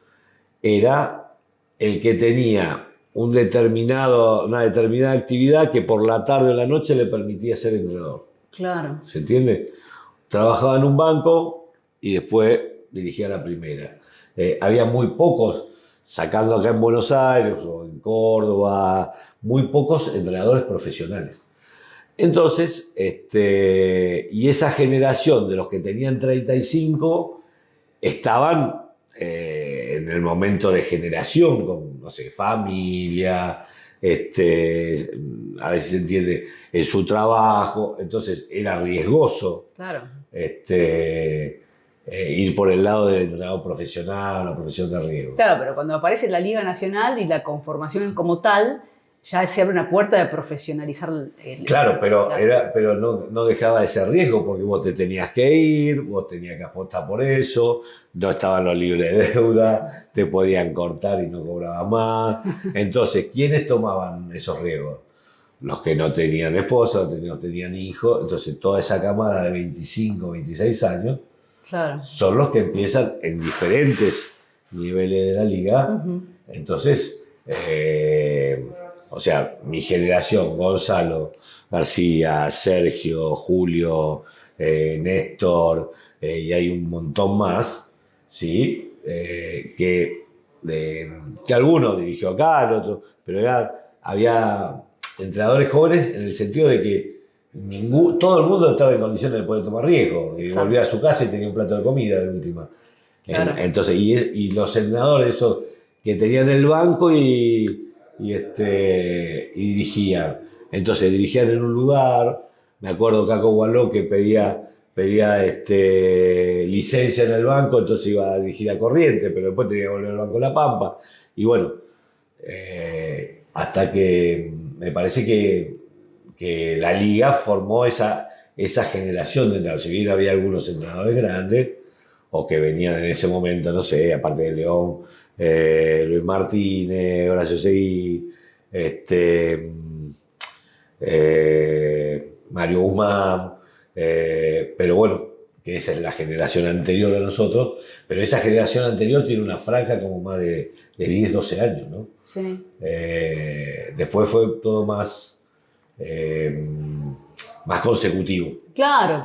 era el que tenía una determinada actividad que por la tarde o la noche le permitía ser entrenador. Claro. ¿Se entiende? Trabajaba en un banco y después dirigía la primera. Había muy pocos, sacando acá en Buenos Aires o en Córdoba, muy pocos entrenadores profesionales. Entonces, y esa generación de los que tenían 35 estaban en el momento de generación, con, no sé, familia, a veces se entiende, en su trabajo, entonces era riesgoso. Claro. Ir por el lado del entrenador profesional, una profesión de riesgo. Claro, pero cuando aparece la Liga Nacional y la conformación como tal, ya se abre una puerta de profesionalizar Claro, pero no dejaba de ser riesgo porque vos te tenías que ir, vos tenías que apostar por eso, no estaban los libres de deuda, te podían cortar y no cobrabas más. Entonces, ¿quiénes tomaban esos riesgos? Los que no tenían esposa, los que no tenían hijos. Entonces, toda esa camada de 25, 26 años claro. son los que empiezan en diferentes niveles de la liga. Entonces, o sea, mi generación, Gonzalo, García, Sergio, Julio, Néstor, y hay un montón más, ¿sí? Que alguno dirigió acá, el otro, pero había entrenadores jóvenes en el sentido de que todo el mundo estaba en condiciones de poder tomar riesgo, y volvía a su casa y tenía un plato de comida de última. Claro. Entonces, y los entrenadores esos que tenían el banco y dirigían. Entonces dirigían en un lugar, me acuerdo Caco Gualó que pedía licencia en el banco, entonces iba a dirigir a Corrientes, pero después tenía que volver al Banco La Pampa. Y bueno, hasta que me parece que la liga formó esa generación de entrenadores. Si bien había algunos entrenadores grandes, o que venían en ese momento, no sé, aparte de León, Luis Martínez, Horacio Seguí, Mario Guzmán, pero bueno, que esa es la generación anterior a nosotros, pero esa generación anterior tiene una franja como más de 10, 12 años, ¿no? Sí. Después fue todo más consecutivo. Claro.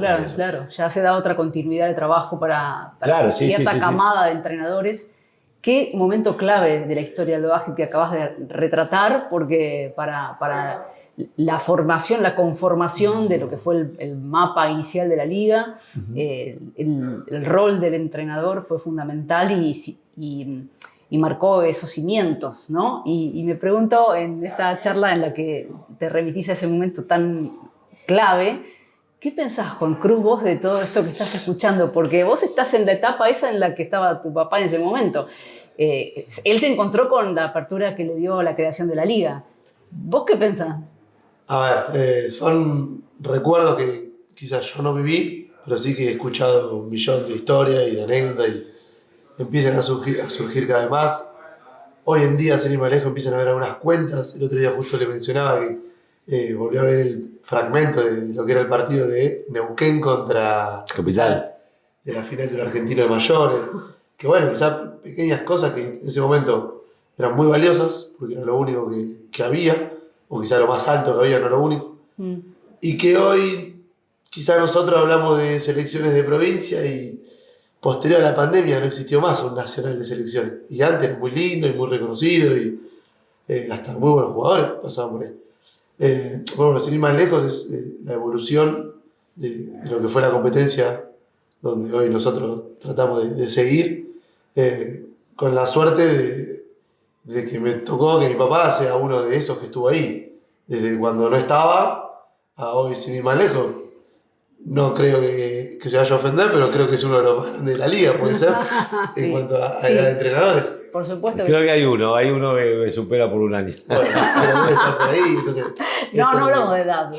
Ya se da otra continuidad de trabajo para cierta camada de entrenadores. Qué momento clave de la historia del básquet que acabas de retratar, porque para la formación, la conformación de lo que fue el mapa inicial de la liga, el rol del entrenador fue fundamental y marcó esos cimientos, ¿no? Y me pregunto, en esta charla en la que te remitís a ese momento tan clave, ¿qué pensás, Juan Cruz, vos de todo esto que estás escuchando? Porque vos estás en la etapa esa en la que estaba tu papá en ese momento. Él se encontró con la apertura que le dio la creación de la liga. ¿Vos qué pensás? A ver, son recuerdos que quizás yo no viví, pero sí que he escuchado un millón de historias y de anécdotas y empiezan a surgir cada vez más. Hoy en día, sin ir más lejos, empiezan a haber algunas cuentas. El otro día justo le mencionaba que volvió a ver el fragmento de lo que era el partido de Neuquén contra Capital. de la final del Argentino de Mayores. Que bueno, quizás pequeñas cosas que en ese momento eran muy valiosas, porque era lo único que había, o quizás lo más alto que había, no lo único. Y que hoy quizás nosotros hablamos de selecciones de provincia y posterior a la pandemia no existió más un nacional de selecciones. Y antes era muy lindo y muy reconocido y hasta muy buenos jugadores pasaban por ahí. Bueno, sin ir más lejos es la evolución de lo que fue la competencia donde hoy nosotros tratamos de seguir, con la suerte de que me tocó que mi papá sea uno de esos que estuvo ahí, desde cuando no estaba a hoy, sin ir más lejos. No creo que se vaya a ofender, pero creo que es uno de los más grandes de la liga, puede ser, Sí, en cuanto a sí. edad de entrenadores. Por supuesto Creo que hay uno que me supera por un año. Bueno, pero debe estar por ahí, entonces... No, esto no hablamos de edad.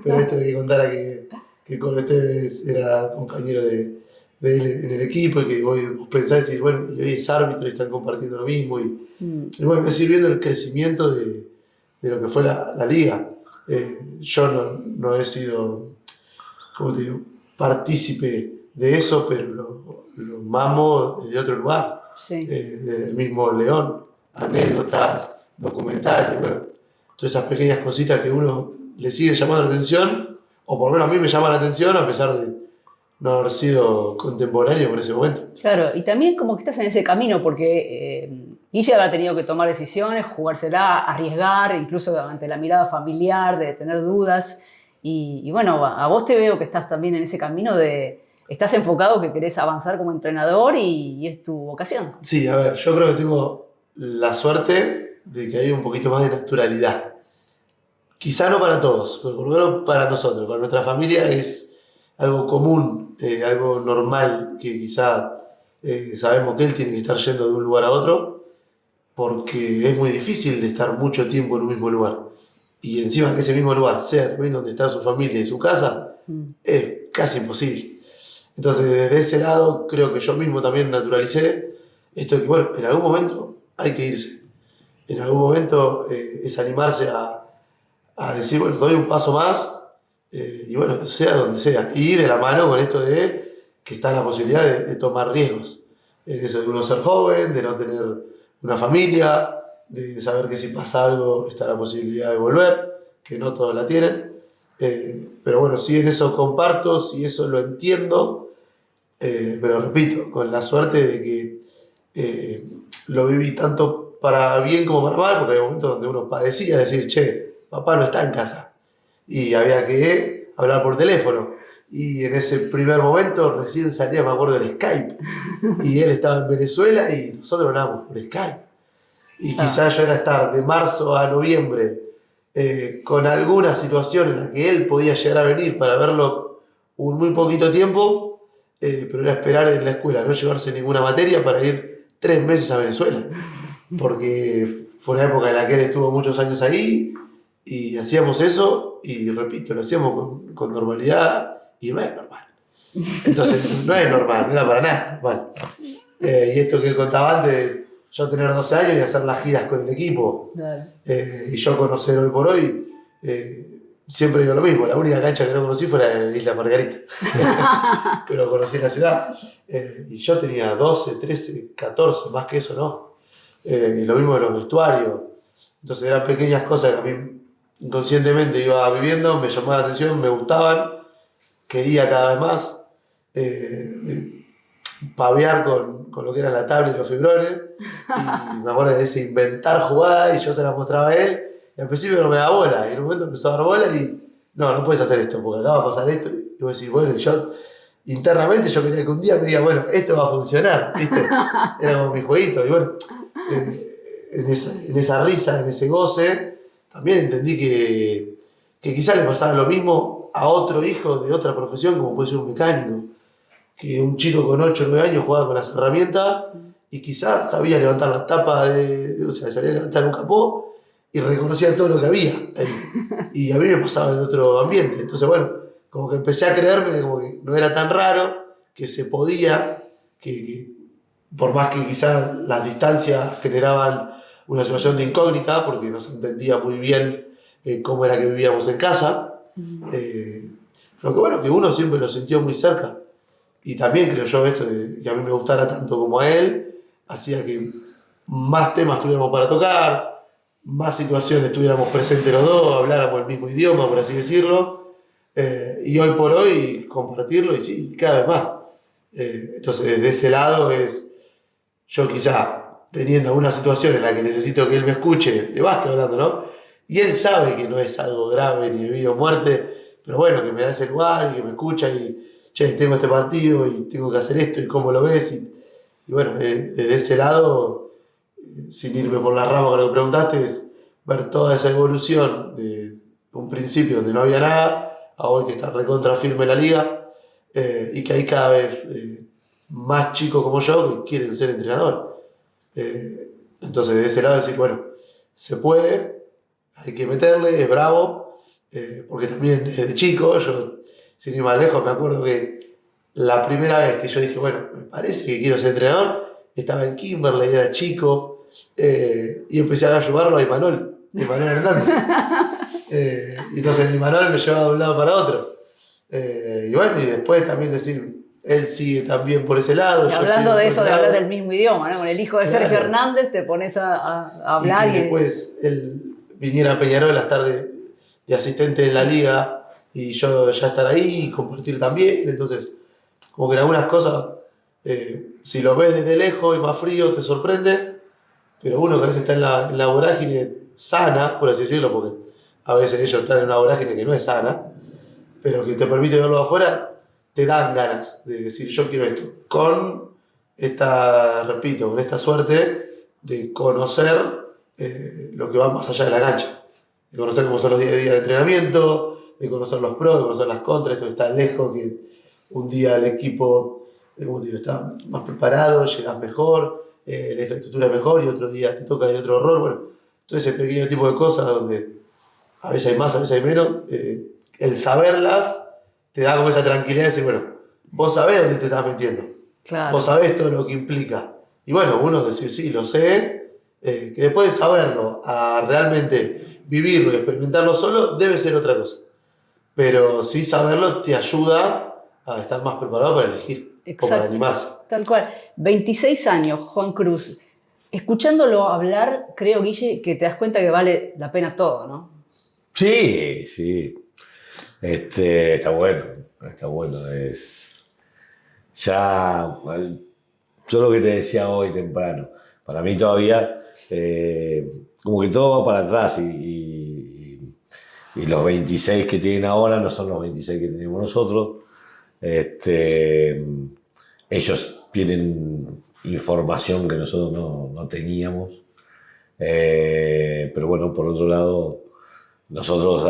Pero esto de que contara que Colo Esteves era compañero de él en el equipo y que vos pensás y decís, bueno, y hoy es árbitro y están compartiendo lo mismo. Y bueno, es ir viendo el crecimiento de lo que fue la liga. Yo no he sido, ¿cómo te digo?, partícipe de eso, pero lo mamo desde otro lugar. Sí. Desde el mismo León, anécdotas, documentales, bueno, todas esas pequeñas cositas que uno le sigue llamando la atención, o por lo menos a mí me llama la atención a pesar de no haber sido contemporáneo en ese momento. Claro, y también como que estás en ese camino, porque Guille habrá tenido que tomar decisiones, jugársela, arriesgar, incluso ante la mirada familiar, de tener dudas, y bueno, a vos te veo que estás también en ese camino de... Estás enfocado que querés avanzar como entrenador y es tu vocación. Sí, a ver, yo creo que tengo la suerte de que hay un poquito más de naturalidad. Quizá no para todos, pero por lo menos para nosotros, para nuestra familia es algo común, algo normal, que quizá sabemos que él tiene que estar yendo de un lugar a otro, porque es muy difícil de estar mucho tiempo en un mismo lugar. Y encima que ese mismo lugar sea también donde está su familia y su casa, es casi imposible. Entonces, desde ese lado, creo que yo mismo también naturalicé esto de que, bueno, en algún momento hay que irse. En algún momento es animarse a decir, bueno, doy un paso más y bueno, sea donde sea. Y de la mano con esto de que está la posibilidad de tomar riesgos. Eso de uno ser joven, de no tener una familia, de saber que si pasa algo está la posibilidad de volver, que no todos la tienen. Pero bueno, sí en eso comparto, sí eso lo entiendo, pero repito, con la suerte de que lo viví tanto para bien como para mal, porque hay momentos donde uno padecía decir, che, papá no está en casa, y había que hablar por teléfono, y en ese primer momento recién salía, me acuerdo, del Skype, y él estaba en Venezuela y nosotros hablábamos por Skype, y quizás yo era estar de marzo a noviembre con alguna situación en la que él podía llegar a venir para verlo un muy poquito tiempo, pero era esperar en la escuela, no llevarse ninguna materia para ir 3 meses a Venezuela, porque fue una época en la que él estuvo muchos años ahí y hacíamos eso y repito, lo hacíamos con normalidad y no es normal. Entonces no es normal, no era para nada normal. Y esto que él contaba antes, yo tener 12 años y hacer las giras con el equipo, claro. Y yo conocer hoy por hoy, siempre digo lo mismo, la única cancha que no conocí fue la de Isla Margarita, pero conocí la ciudad, y yo tenía 12, 13, 14, más que eso no, y lo mismo de los vestuarios, entonces eran pequeñas cosas que a mí inconscientemente iba viviendo, me llamaban la atención, me gustaban, quería cada vez más, pavear con lo que era la tabla y los fibrones, y me acuerdo de ese inventar jugadas y yo se las mostraba a él, y al principio no me daba bola, y en un momento empezó a dar bola y no puedes hacer esto, porque acá va a pasar esto, y vos decís, bueno, yo internamente yo quería que un día me diga, bueno, esto va a funcionar, ¿viste? Era como mi jueguito, y bueno, en esa risa, en ese goce, también entendí que quizás le pasaba lo mismo a otro hijo de otra profesión, como puede ser un mecánico, que un chico con 8 o 9 años jugaba con las herramientas y quizás sabía levantar las tapas, o sea, sabía levantar un capó y reconocía todo lo que había ahí. Y a mí me pasaba en otro ambiente. Entonces, bueno, como que empecé a creerme como que no era tan raro, que se podía, que por más que quizás las distancias generaban una situación de incógnita, porque no se entendía muy bien cómo era que vivíamos en casa, lo que bueno, que uno siempre lo sintió muy cerca. Y también creo yo esto de que a mí me gustara tanto como a él, hacía que más temas tuviéramos para tocar, más situaciones tuviéramos presentes los dos, habláramos el mismo idioma, por así decirlo, y hoy por hoy compartirlo, y sí, cada vez más. Entonces, desde ese lado es, yo quizá teniendo alguna situación en la que necesito que él me escuche, de básquet hablando, ¿no? Y él sabe que no es algo grave ni de vida o muerte, pero bueno, que me da ese lugar y que me escucha y, che, tengo este partido y tengo que hacer esto y cómo lo ves. Y bueno, desde ese lado, sin irme por la rama con lo que preguntaste, es ver toda esa evolución de un principio donde no había nada, a hoy que está recontra firme la liga, y que hay cada vez más chicos como yo que quieren ser entrenador. Entonces, de ese lado, decir, bueno, se puede, hay que meterle, es bravo, porque también desde chico, yo, sin ir más lejos, me acuerdo que la primera vez que yo dije, bueno, me parece que quiero ser entrenador, estaba en Kimberley, era chico, y empecé a ayudarlo a Imanol Hernández. Y entonces Imanol me llevaba de un lado para otro. Y bueno, y después también decir, él sigue también por ese lado. Y hablando de eso, de hablar del mismo idioma, ¿no? Con el hijo de Sergio Hernández te pones a hablar. Y que después él viniera a Peñarol a estar de asistente en la liga y yo ya estar ahí y compartir también. Entonces, como que en algunas cosas, si lo ves desde lejos y más frío, te sorprende, pero uno que a veces está en la vorágine sana, por así decirlo, porque a veces ellos están en una vorágine que no es sana, pero que te permite verlo de afuera, te dan ganas de decir yo quiero esto, con esta, repito, con esta suerte de conocer lo que va más allá de la cancha, de conocer cómo son los días a día de entrenamiento, de conocer los pros, de conocer las contras, esto está lejos, que un día el equipo, como digo, está más preparado, llegas mejor, la infraestructura es mejor y otro día te toca de otro rol, bueno, todo ese pequeño tipo de cosas donde a veces hay más, a veces hay menos, el saberlas te da como esa tranquilidad de decir, bueno, vos sabés dónde te estás metiendo, claro. Vos sabés todo lo que implica. Y bueno, uno decir, sí, lo sé, que después de saberlo, a realmente vivirlo y experimentarlo solo, debe ser otra cosa. Pero sí saberlo te ayuda a estar más preparado para elegir. Exacto. O para animarse. Tal cual. 26 años, Juan Cruz. Escuchándolo hablar, creo, Guille, que te das cuenta que vale la pena todo, ¿no? Sí, sí. Está bueno, está bueno. Ya, yo lo que te decía hoy temprano, para mí todavía, como que todo va para atrás y los 26 que tienen ahora no son los 26 que tenemos nosotros. Ellos tienen información que nosotros no teníamos, pero bueno, por otro lado, nosotros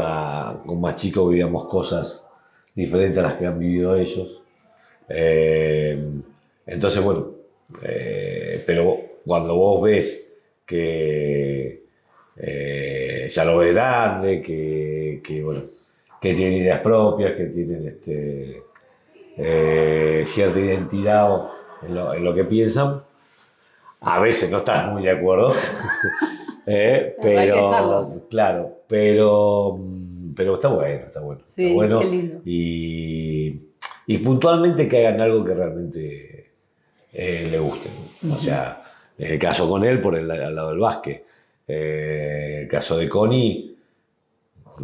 con más chicos vivíamos cosas diferentes a las que han vivido ellos. Entonces, bueno, pero cuando vos ves que ya lo ves grande, que bueno, que tienen ideas propias, que tienen cierta identidad en lo que piensan, a veces no estás muy de acuerdo. Pero claro, pero está bueno, sí, está bueno. Qué lindo. Y puntualmente que hagan algo que realmente le guste. O sea, en el caso con él, al lado del básquet. El caso de Connie,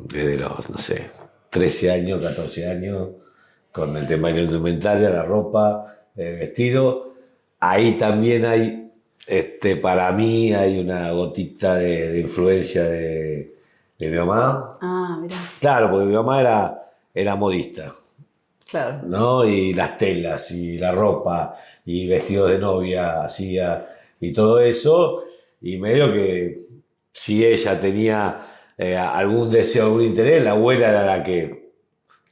desde los, no sé, 13 años, 14 años, con el tema de la indumentaria, la ropa, el vestido. Ahí también hay, para mí, hay una gotita de influencia de mi mamá. Ah, mirá. Claro, porque mi mamá era modista. Claro. ¿No? Y las telas, y la ropa, y vestidos de novia hacía, y todo eso. Y medio que si ella tenía algún deseo, algún interés, la abuela era la que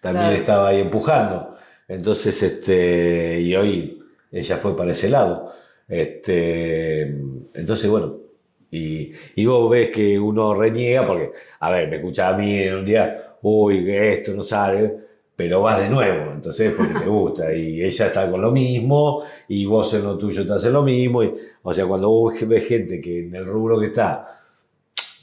también estaba ahí empujando. Entonces, y hoy ella fue para ese lado. Entonces, bueno, y vos ves que uno reniega, porque, a ver, me escuchaba a mí en un día, uy, que esto no sale. pero vas de nuevo, entonces porque te gusta, y ella está con lo mismo, y vos en lo tuyo estás en lo mismo, o sea, cuando vos ves gente que en el rubro que está,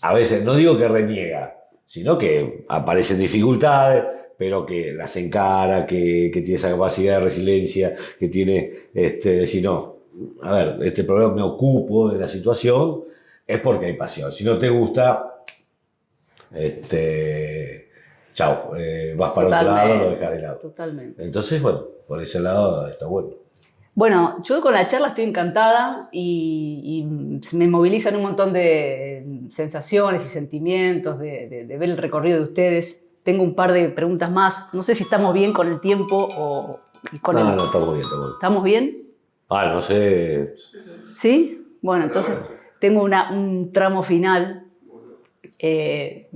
a veces, no digo que reniega, sino que aparecen dificultades, pero que las encara, que tiene esa capacidad de resiliencia, que tiene, decir, no, a ver, este problema me ocupo de la situación, es porque hay pasión. Si no te gusta, chao, vas para otro lado, lo dejas de lado. Totalmente. Entonces, bueno, por ese lado está bueno. Bueno, yo con la charla estoy encantada y me movilizan un montón de sensaciones y sentimientos de ver el recorrido de ustedes. Tengo un par de preguntas más. No sé si estamos bien con el tiempo o con No, el... no, estamos bien, estamos bien. ¿Estamos bien? Ah, no sé. ¿Sí? Bueno, entonces tengo un tramo final que,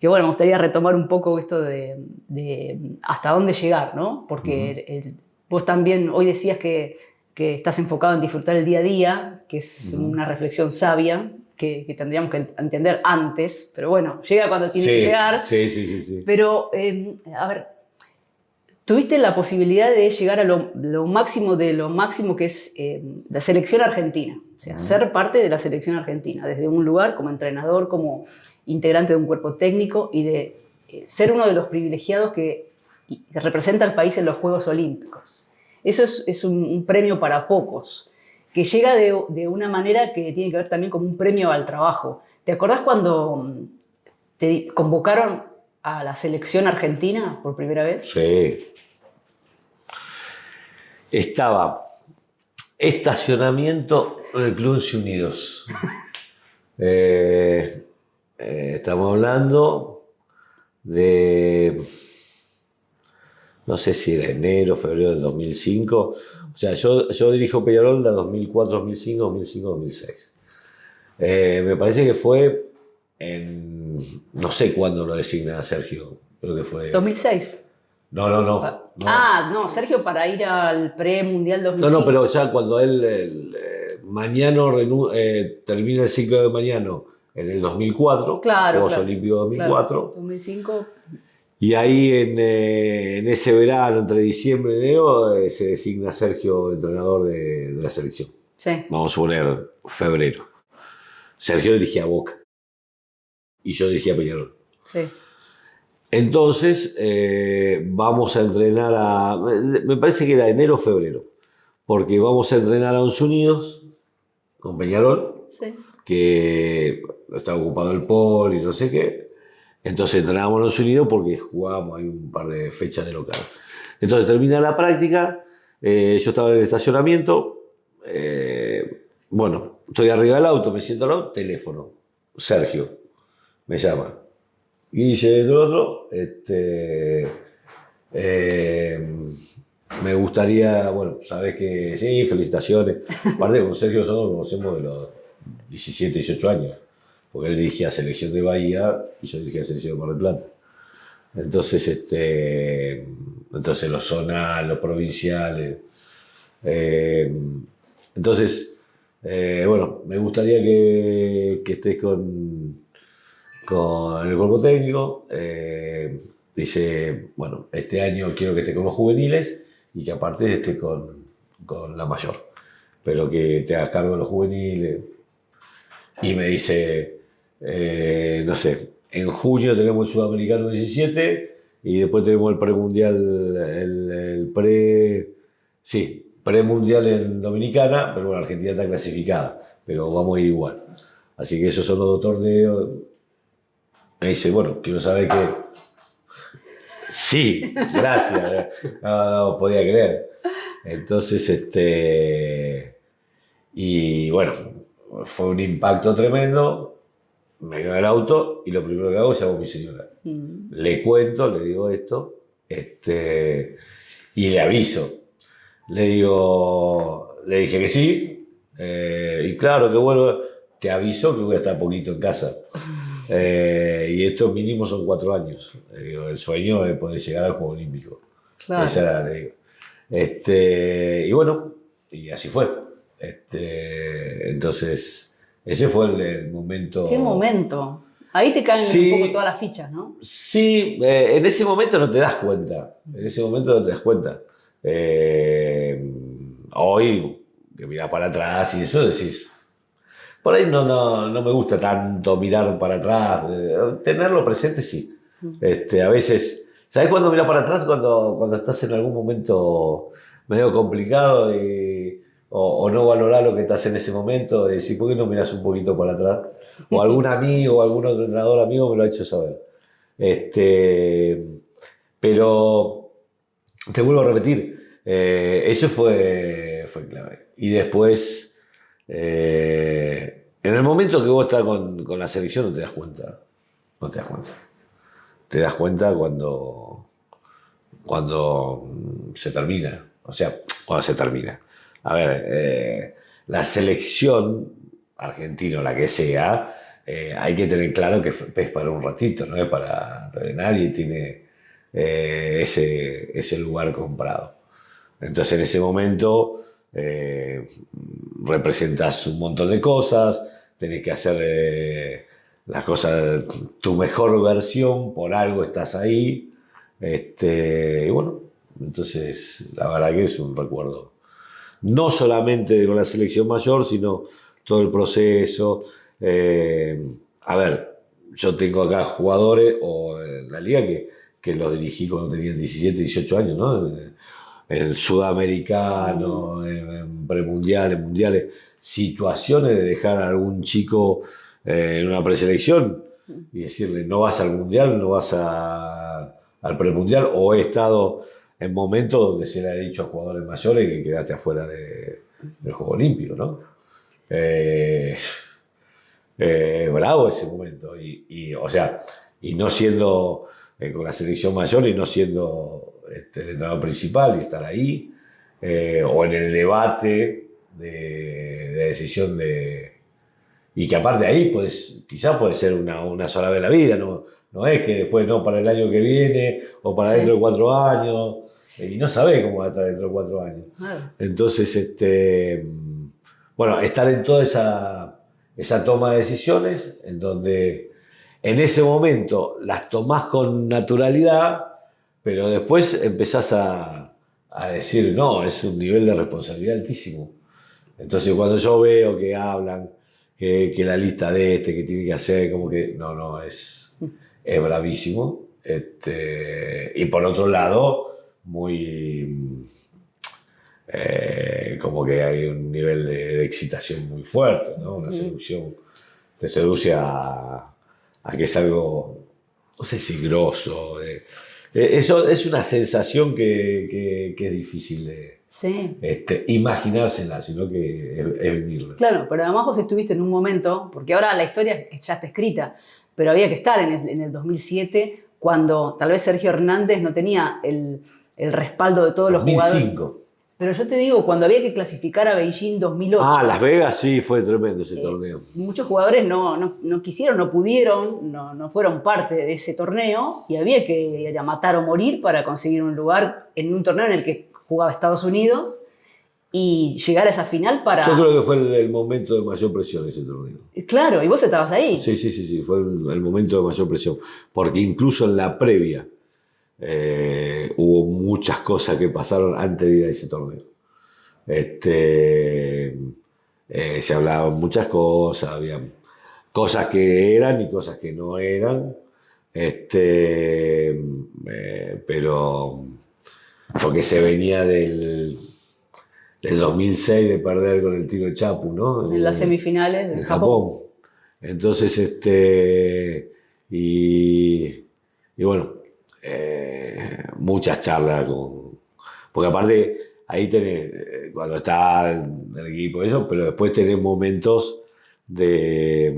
bueno, me gustaría retomar un poco esto de hasta dónde llegar, ¿no? Porque vos también hoy decías que estás enfocado en disfrutar el día a día, que es una reflexión sabia que tendríamos que entender antes, pero bueno, llega cuando tiene que llegar. Sí. Pero, a ver, tuviste la posibilidad de llegar a lo máximo de lo máximo que es la selección argentina, o sea, ser parte de la selección argentina, desde un lugar como entrenador, como integrante de un cuerpo técnico y de ser uno de los privilegiados que representa al país en los Juegos Olímpicos. Eso es un premio para pocos, que llega de una manera que tiene que ver también como un premio al trabajo. ¿Te acordás cuando te convocaron a la selección argentina por primera vez? Sí. Estaba estacionamiento del Club Unidos. Estamos hablando de, no sé si era enero, febrero del 2005. O sea, yo dirijo Peñarol de 2004, 2005, 2005, 2006. Me parece que fue en, no sé cuándo lo designa Sergio, creo que fue... 2006. No. No, Sergio para ir al pre-mundial 2005. No, pero ya cuando él Mañana termina el ciclo de Mañana en el 2004, claro, Juegos Olímpicos 2004. Claro, 2005. Y ahí en ese verano, entre diciembre y enero, se designa Sergio entrenador de la selección. Sí. Vamos a poner febrero. Sergio dirigía a Boca y yo dirigía a Peñarol. Sí. Entonces vamos a entrenar me parece que era enero o febrero, porque vamos a entrenar a Estados Unidos con Peñarol, sí, que estaba ocupado el pol y no sé qué. Entonces entrenábamos en Estados Unidos porque jugábamos ahí un par de fechas de local. Entonces termina la práctica, yo estaba en el estacionamiento, bueno, estoy arriba del auto, me siento al auto, teléfono, Sergio me llama. Guille, del otro, me gustaría, bueno, sabes que sí, felicitaciones. Aparte con Sergio nosotros nos conocemos de los 17, 18 años, porque él dirigía Selección de Bahía y yo dirigía Selección de Mar del Plata. Entonces, entonces los zonales, los provinciales. Entonces, bueno, me gustaría que estés con el cuerpo técnico. Dice, bueno, este año quiero que esté con los juveniles y que aparte esté con la mayor, pero que te hagas cargo de los juveniles. Y me dice, no sé, en junio tenemos el Sudamericano 17 y después tenemos el premundial, premundial en Dominicana, pero bueno, Argentina está clasificada, pero vamos a ir igual. Así que esos son los dos torneos. Me dice, bueno, quiero saber que... Sí, gracias. No podía creer. Entonces, y bueno, fue un impacto tremendo. Me quedo en el auto y lo primero que hago es llamo a mi señora. Le cuento, le digo esto, y le aviso. Le dije que sí, y claro que bueno, te aviso que voy a estar poquito en casa. Y estos mínimos son 4 años. El sueño es poder llegar al Juego Olímpico. Claro. Esa era, le digo. Y bueno, y así fue. Entonces, ese fue el momento. ¿Qué momento? Ahí te caen Sí. un poco todas las fichas, ¿no? Sí, en ese momento no te das cuenta. En ese momento no te das cuenta. Hoy, que mirás para atrás y eso decís. Por ahí no me gusta tanto mirar para atrás. Tenerlo presente sí. A veces. ¿Sabes cuándo mirar para atrás? Cuando estás en algún momento medio complicado o no valorar lo que estás en ese momento. Decir, ¿por qué no miras un poquito para atrás? O algún amigo o algún otro entrenador amigo me lo ha hecho saber. Pero te vuelvo a repetir, eso fue clave. Y después, en el momento que vos estás con la selección no te das cuenta. No te das cuenta. Te das cuenta cuando se termina. O sea, cuando se termina. A ver, la selección argentina o la que sea, hay que tener claro que es para un ratito, no es para nadie tiene ese lugar comprado. Entonces en ese momento representas un montón de cosas, tenés que hacer las cosas, tu mejor versión, por algo estás ahí. Y bueno, entonces la verdad que es un recuerdo. No solamente con la selección mayor, sino todo el proceso. A ver, yo tengo acá jugadores o en la liga que los dirigí cuando tenían 17, 18 años, ¿no? En sudamericano, en premundial, en mundiales, situaciones de dejar a algún chico en una preselección y decirle no vas al mundial, no vas al premundial, o he estado en momentos donde se le ha dicho a jugadores mayores que quedaste afuera del Juego Olímpico, ¿no? Bravo ese momento o sea, y no siendo con la selección mayor y no siendo el entrenador principal y estar ahí o en el debate de decisión y que aparte de ahí quizás puede ser una sola vez en la vida, no es que después no para el año que viene o para dentro de 4 años y no sabés cómo va a estar dentro de 4 años. Entonces bueno, estar en toda esa toma de decisiones en donde en ese momento las tomás con naturalidad, pero después empezás a decir, no, es un nivel de responsabilidad altísimo. Entonces cuando yo veo que hablan, que la lista de que tiene que hacer, como que no, es bravísimo. Y por otro lado, muy... como que hay un nivel de excitación muy fuerte, ¿no? Una seducción te seduce a que es algo, no sé si grosso. Eso es una sensación que es difícil de imaginársela, sino que es vivirla. Claro, pero además vos estuviste en un momento, porque ahora la historia ya está escrita, pero había que estar en el 2007, cuando tal vez Sergio Hernández no tenía el respaldo de todos 2005. Los jugadores. Pero yo te digo, cuando había que clasificar a Beijing 2008. Las Vegas sí, fue tremendo ese torneo. Muchos jugadores no quisieron, no pudieron, no fueron parte de ese torneo y había que ir a matar o morir para conseguir un lugar en un torneo en el que jugaba Estados Unidos y llegar a esa final para... Yo creo que fue el momento de mayor presión ese torneo. Claro, y vos estabas ahí. Sí, fue el momento de mayor presión, porque incluso en la previa hubo muchas cosas que pasaron antes de ir a ese torneo. Se hablaban muchas cosas, había cosas que eran y cosas que no eran, pero porque se venía del 2006 de perder con el tiro de Chapu, ¿no? En las semifinales en Japón. Entonces, y bueno, muchas charlas porque aparte ahí tenés, cuando está el equipo eso, pero después tenés momentos de,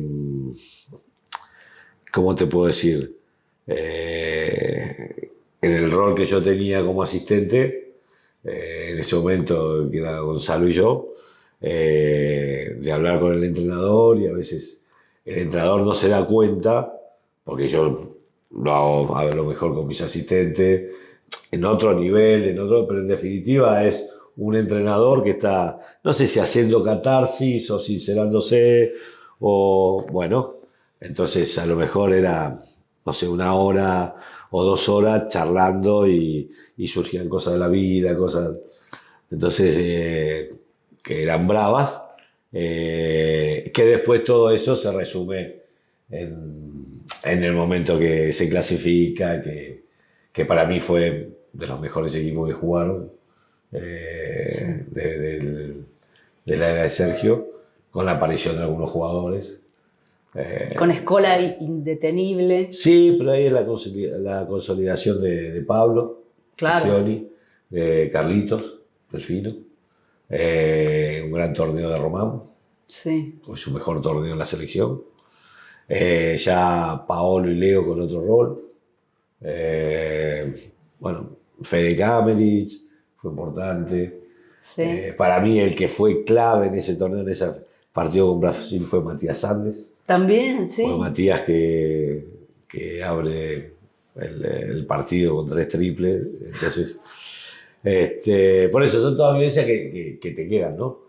¿cómo te puedo decir? En el rol que yo tenía como asistente, en ese momento que era Gonzalo y yo, de hablar con el entrenador, y a veces el entrenador no se da cuenta, porque yo lo hago a lo mejor con mis asistentes, en otro nivel, pero en definitiva es un entrenador que está, no sé si haciendo catarsis o sincerándose, o bueno, Entonces a lo mejor era, no sé, 1 hora o 2 horas charlando y surgían cosas de la vida, cosas. Entonces, que eran bravas, que después todo eso se resume en el momento que se clasifica, que para mí fue de los mejores equipos que jugaron de la era de Sergio, con la aparición de algunos jugadores. Con Escola indetenible. Sí, pero ahí es la consolidación de Pablo, Claro. de Scioli, de Carlitos, Delfino, un gran torneo de Román, Sí. fue su mejor torneo en la selección. Ya Paolo y Leo con otro rol. Bueno, Fede Kamerich fue importante. Sí. Para mí el que fue clave en ese torneo, en ese partido con Brasil, fue Matías Sandes. También, sí. Fue Matías que abre el partido con 3 triples. Entonces, por eso son todas vivencias que te quedan, ¿no?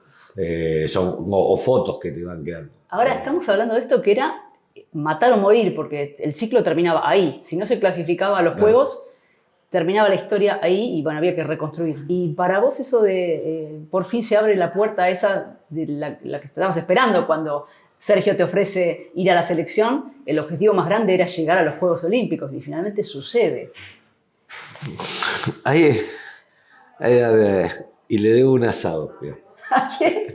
O fotos que te van quedando. Ahora estamos hablando de esto que era matar o morir, porque el ciclo terminaba ahí. Si no se clasificaba a los Juegos, terminaba la historia ahí y bueno, había que reconstruir. Y para vos eso de por fin se abre la puerta esa de la que estabas esperando cuando Sergio te ofrece ir a la selección, el objetivo más grande era llegar a los Juegos Olímpicos y finalmente sucede. Ahí y le debo un asado. ¿A quién?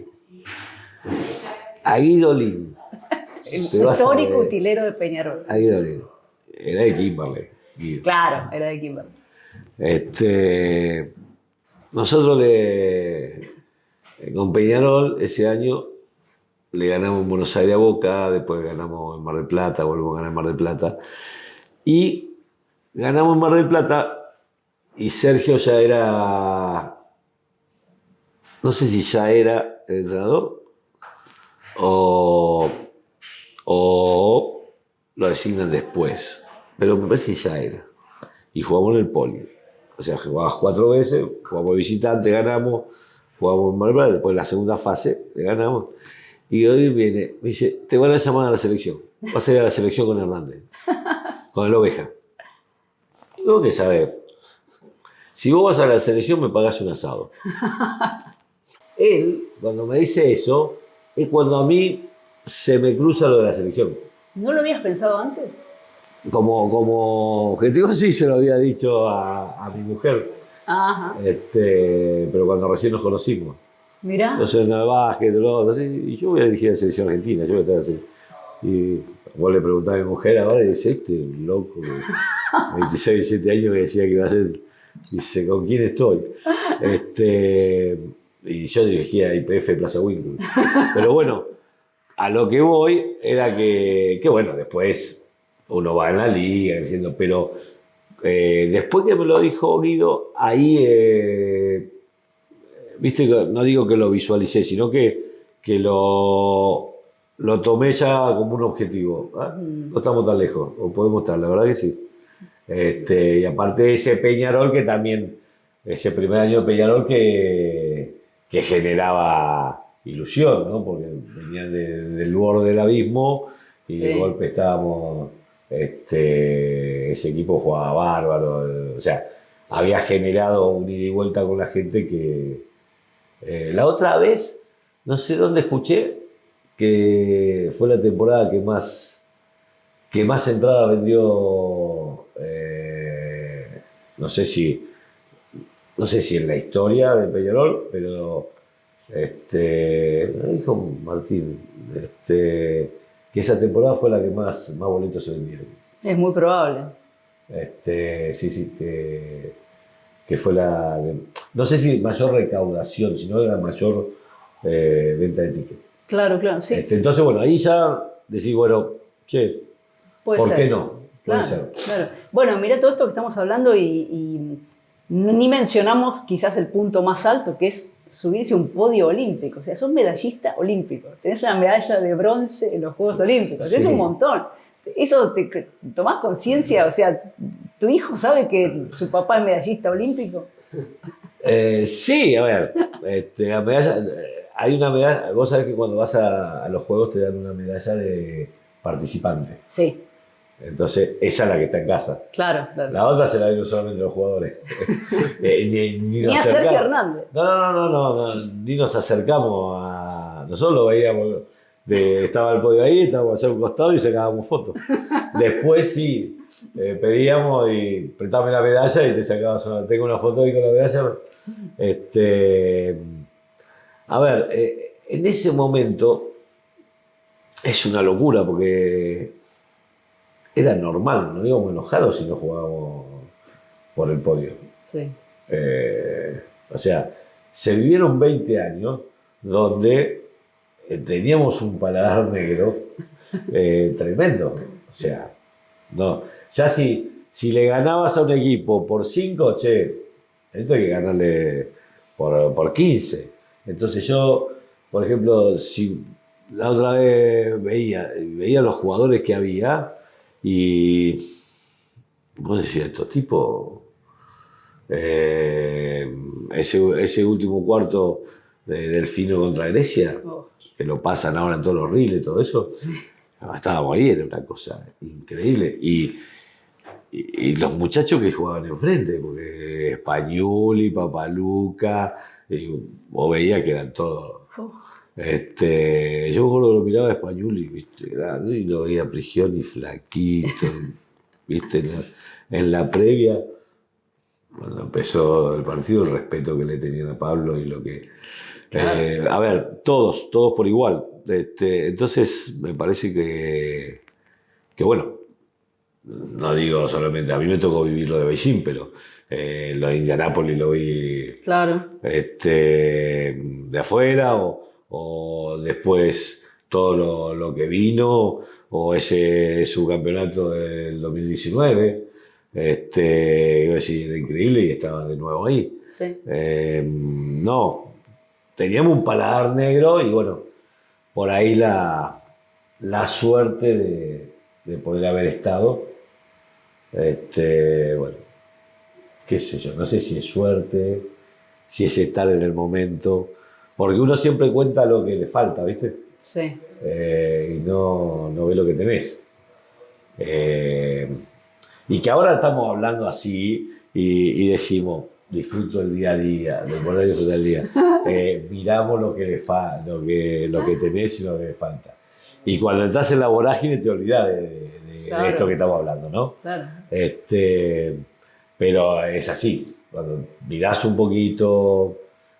A Guido Lin. Histórico utilero de Peñarol. A Guido Lin. Era de Kimberley. Guido. Claro, era de Kimberley. Nosotros con Peñarol ese año le ganamos en Buenos Aires a Boca, después ganamos en Mar del Plata, volvemos a ganar en Mar del Plata. Y ganamos en Mar del Plata y Sergio ya era, no sé si ya era el entrenador o lo designan después, pero me parece que ya era. Y jugamos en el Poli. O sea, jugabas 4 veces, jugamos de visitante, ganamos, jugamos en Mar del Plata, después en la segunda fase le ganamos. Y hoy viene, me dice, te van a llamar a la selección. Vas a ir a la selección con Hernández, con el Oveja. Tengo que saber, si vos vas a la selección me pagás un asado. Él, cuando me dice eso, es cuando a mí se me cruza lo de la selección. ¿No lo habías pensado antes? Como objetivo sí se lo había dicho a mi mujer. Ajá. Pero cuando recién nos conocimos. Mirá. Yo soy en el básquet, y yo voy a dirigir la selección argentina, yo voy a estar así. Y vos le preguntás a mi mujer ahora y dice, loco, 26, 17 años que decía que iba a ser, dice, ¿con quién estoy? Y yo dirigía IPF Plaza Winkle. Pero bueno, a lo que voy era que bueno, después uno va en la liga diciendo, pero después que me lo dijo Guido, ahí, viste, no digo que lo visualicé, sino que lo tomé ya como un objetivo. No estamos tan lejos, o podemos estar, la verdad que sí. Y aparte de ese Peñarol que también, ese primer año de Peñarol que generaba ilusión, ¿no? Porque venían del borde del abismo y de golpe estábamos, ese equipo jugaba bárbaro, o sea, había generado un ida y vuelta con la gente que... la otra vez, no sé dónde escuché, que fue la temporada que más entradas vendió, no sé si en la historia de Peñarol, pero me dijo Martín, que esa temporada fue la que más boletos se vendieron. Es muy probable. Sí, que fue no sé si mayor recaudación, sino la mayor venta de tickets. Claro, sí. Entonces, bueno, ahí ya decís, bueno, che, ¿por qué no? Puede ser. Claro. Bueno, mirá todo esto que estamos hablando y ni mencionamos quizás el punto más alto, que es subirse a un podio olímpico. O sea, sos medallista olímpico. Tenés una medalla de bronce en los Juegos Olímpicos. Sí. Es un montón. Eso te tomás conciencia, o sea, ¿tu hijo sabe que su papá es medallista olímpico? Sí, a ver, la medalla, hay una medalla, vos sabés que cuando vas a los Juegos te dan una medalla de participante. Sí, Entonces, esa es la que está en casa. claro, claro. La otra se la dieron solamente los jugadores. Ni Ni nos a Sergio acercamos. Hernández. No, ni nos acercamos a. Nosotros lo veíamos. Estaba el podio ahí, estábamos hacia un costado y sacábamos fotos. Después sí, pedíamos y prestame la medalla y te sacabas una. Tengo una foto ahí con la medalla. A ver, en ese momento es una locura porque era normal, no íbamos enojados si no jugábamos por el podio. Sí. O sea, se vivieron 20 años donde teníamos un paladar negro tremendo. O sea, no. Ya si le ganabas a un equipo por 5, che, esto hay que ganarle por 15. Entonces yo, por ejemplo, si la otra vez veía los jugadores que había y vos decías, estos tipos, ese último cuarto de Delfino contra Grecia, que lo pasan ahora en todos los reels y todo eso, estábamos ahí, era una cosa increíble. Y los muchachos que jugaban enfrente, porque Spagnoli, Papaluca, vos veías que eran todos. Yo me acuerdo que lo miraba a Spagnoli, ¿viste? Grande, y lo veía a Prigioni flaquito, ¿viste? En la previa, cuando empezó el partido, el respeto que le tenían a Pablo y lo que. Claro. A ver, todos por igual. Entonces, me parece que bueno. No digo solamente, a mí me tocó vivir lo de Beijing, pero lo de Indianápolis lo vi Claro. de afuera o después todo lo que vino o ese subcampeonato del 2019. Iba a decir, era increíble y estaba de nuevo ahí. Sí. No, teníamos un paladar negro y bueno, por ahí la suerte de poder haber estado. Bueno, qué sé yo, no sé si es suerte, si es estar en el momento, porque uno siempre cuenta lo que le falta, ¿viste? Sí. Y no ve lo que tenés. Y que ahora estamos hablando así y decimos, disfruto el día a día, de poder disfrutar el día. Miramos lo que lo que tenés y lo que le falta. Y cuando entras en la vorágine te olvidás de Claro. esto que estamos hablando, ¿no? Claro. Pero es así. Cuando mirás un poquito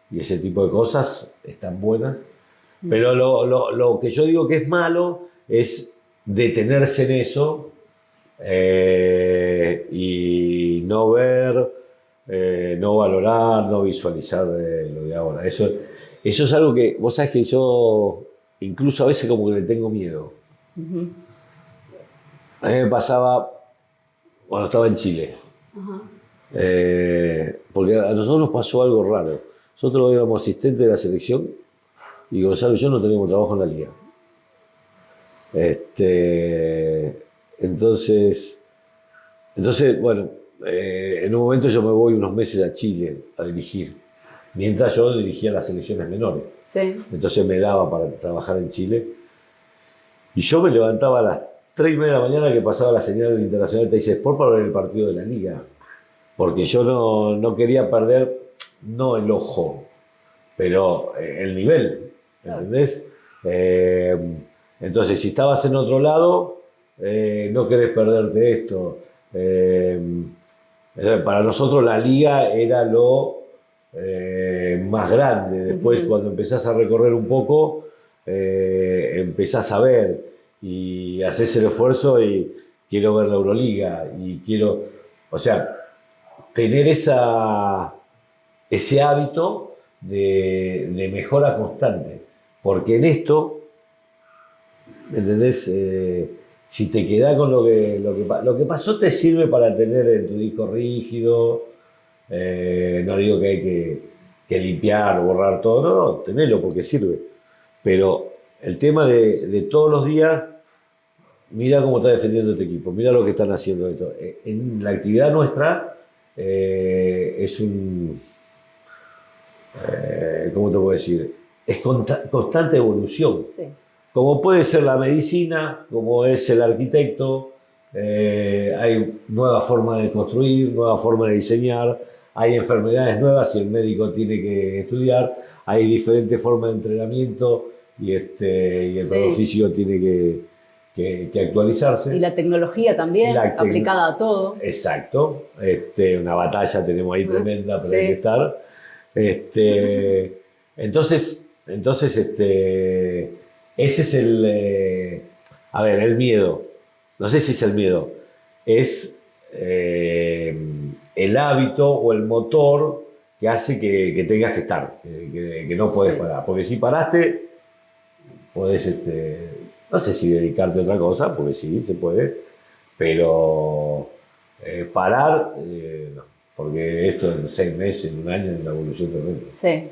y ese tipo de cosas están buenas. Pero lo que yo digo que es malo es detenerse en eso y no ver, no valorar, no visualizar lo de ahora. Eso es algo que, vos sabés que yo incluso a veces como que le tengo miedo. Uh-huh. A mí me pasaba cuando estaba en Chile. Uh-huh. Porque a nosotros nos pasó algo raro. Nosotros éramos asistentes de la selección y Gonzalo y yo no teníamos trabajo en la liga. Entonces, bueno, en un momento yo me voy unos meses a Chile a dirigir, mientras yo dirigía las selecciones menores. Sí. Entonces me daba para trabajar en Chile. Y yo me levantaba a las 3:30 de la mañana que pasaba la señal internacional de TIC Sport para ver el partido de la liga. Porque yo no quería perder, no el ojo, pero el nivel, ¿entendés? Entonces, si estabas en otro lado, no querés perderte esto. Para nosotros la liga era lo más grande. Después, cuando empezás a recorrer un poco, empezás a ver y haces el esfuerzo y quiero ver la Euroliga y quiero, o sea, tener ese hábito de mejora constante. Porque en esto, ¿entendés? Si te quedás con lo que pasó, te sirve para tener en tu disco rígido. No digo que hay que limpiar o borrar todo, no, tenelo porque sirve. Pero el tema de todos los días, mira cómo está defendiendo este equipo, mira lo que están haciendo. En la actividad nuestra es un... ¿cómo te puedo decir? Es constante evolución. Sí. como puede ser la medicina, como es el arquitecto, hay nuevas formas de construir, nuevas formas de diseñar, hay enfermedades nuevas y el médico tiene que estudiar, hay diferentes formas de entrenamiento y el propio físico tiene que actualizarse. Y la tecnología también, aplicada a todo. Exacto. Una batalla tenemos ahí tremenda, pero hay que estar. Entonces ese es el miedo. No sé si es el miedo. Es el hábito o el motor que hace que tengas que estar, que no puedes parar. Porque si paraste, podés, no sé si dedicarte a otra cosa, porque sí, se puede, pero parar, no, porque esto en 6 meses, en un año, es una evolución tremenda. Sí.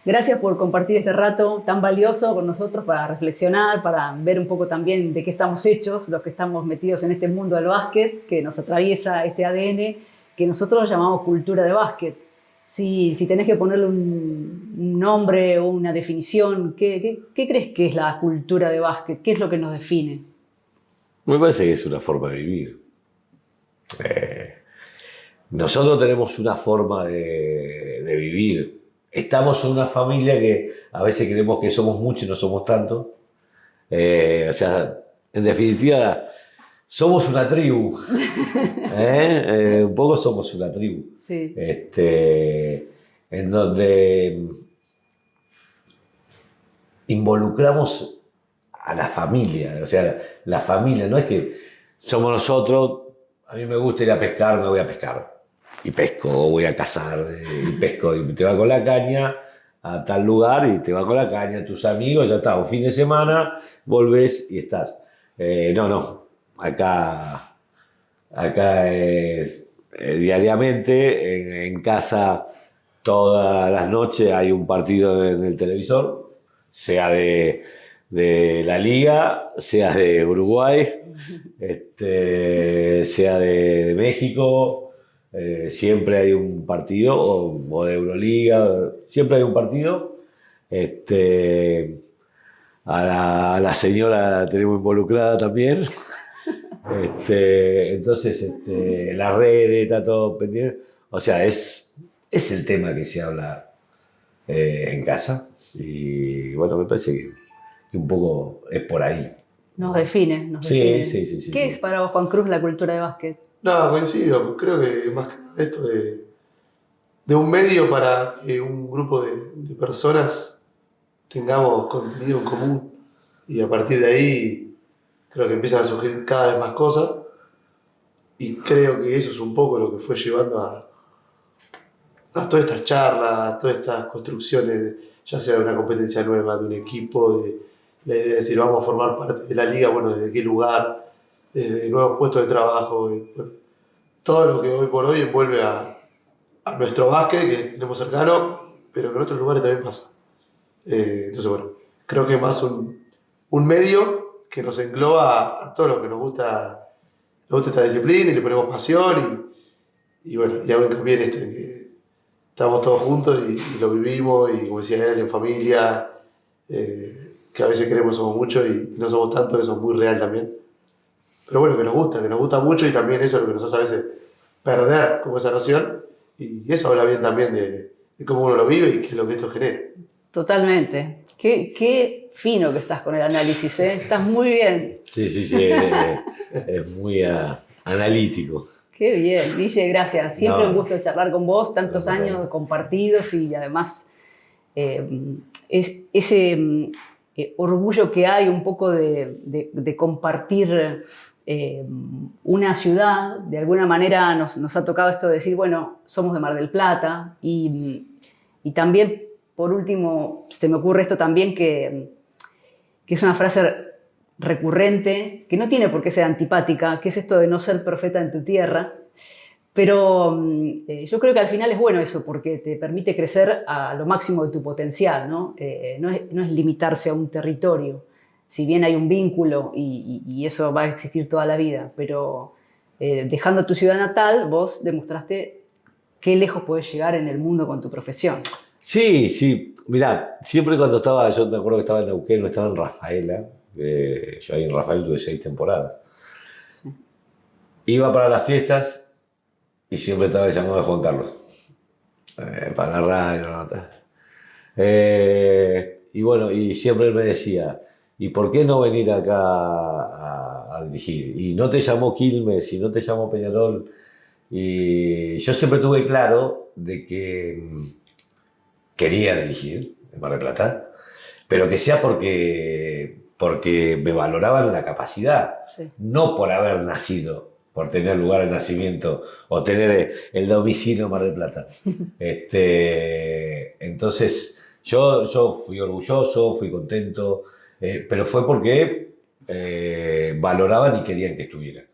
Gracias por compartir este rato tan valioso con nosotros para reflexionar, para ver un poco también de qué estamos hechos, los que estamos metidos en este mundo del básquet, que nos atraviesa este ADN, que nosotros llamamos cultura de básquet. Si tenés que ponerle un nombre o una definición, ¿qué crees que es la cultura de básquet? ¿Qué es lo que nos define? Me parece que es una forma de vivir. Nosotros tenemos una forma de vivir. Estamos en una familia que a veces creemos que somos muchos y no somos tantos. O sea, en definitiva, somos una tribu. Un poco somos una tribu. Sí. En donde involucramos a la familia. O sea, la familia no es que somos nosotros, a mí me gusta ir a pescar, me voy a pescar. Y pesco, o voy a cazar, y pesco, y te vas con la caña a tal lugar, y te vas con la caña, tus amigos, ya está, un fin de semana, volvés y estás. No, acá es diariamente, en casa, todas las noches hay un partido en el televisor, sea de la Liga, sea de Uruguay, sea de México. Siempre hay un partido, o de Euroliga, siempre hay un partido. A la señora la tenemos involucrada también. Entonces, las redes, está todo pendiente. O sea, es el tema que se habla en casa. Y bueno, me parece que un poco es por ahí. Nos define. Sí. ¿Qué es para vos, Juan Cruz, la cultura de básquet? No, coincido. Creo que más que nada esto de un medio para que un grupo de personas tengamos contenido en común y a partir de ahí creo que empiezan a surgir cada vez más cosas y creo que eso es un poco lo que fue llevando a todas estas charlas, a todas estas construcciones, ya sea de una competencia nueva, de un equipo, de la idea de decir vamos a formar parte de la liga, bueno, desde qué lugar, desde nuevos puestos de trabajo, bueno, todo lo que hoy por hoy envuelve a nuestro básquet que tenemos cercano, pero que en otros lugares también pasa. Entonces, bueno, creo que es más un medio que nos engloba a todos los que nos gusta esta disciplina y le ponemos pasión y bueno, y hago hincapié en esto, en que estamos todos juntos y lo vivimos y como decía él, en familia, que a veces creemos que somos muchos y no somos tantos, eso es muy real también. Pero bueno, que nos gusta mucho y también eso es lo que nos hace a veces perder como esa noción y eso habla bien también de cómo uno lo vive y qué es lo que esto genera. Totalmente. Qué fino que estás con el análisis, ¿eh? Estás muy bien. Sí, es muy analítico. Qué bien, Guille, gracias. Siempre un gusto charlar con vos, tantos No, años compartidos y además ese orgullo que hay un poco de compartir una ciudad. De alguna manera nos ha tocado esto de decir, bueno, somos de Mar del Plata y también, por último, se me ocurre esto también que es una frase recurrente, que no tiene por qué ser antipática, que es esto de no ser profeta en tu tierra, pero yo creo que al final es bueno eso, porque te permite crecer a lo máximo de tu potencial, ¿no? No es limitarse a un territorio, si bien hay un vínculo y eso va a existir toda la vida, pero dejando tu ciudad natal, vos demostraste qué lejos podés llegar en el mundo con tu profesión. Sí. Mirá, siempre cuando estaba, yo me acuerdo que estaba en Neuquén, no estaba en Rafaela, yo ahí en Rafael tuve 6 temporadas. Sí. Iba para las fiestas y siempre estaba el llamado de Juan Carlos. Para la radio, nota. Y bueno, y siempre él me decía, ¿y por qué no venir acá a dirigir? Y no te llamó Quilmes, y no te llamó Peñarol. Y yo siempre tuve claro de que quería dirigir en Mar del Plata, pero que sea porque me valoraban la capacidad, Sí. no por haber nacido, por tener lugar de nacimiento o tener el domicilio en Mar del Plata. Entonces, yo fui orgulloso, fui contento, pero fue porque valoraban y querían que estuviera.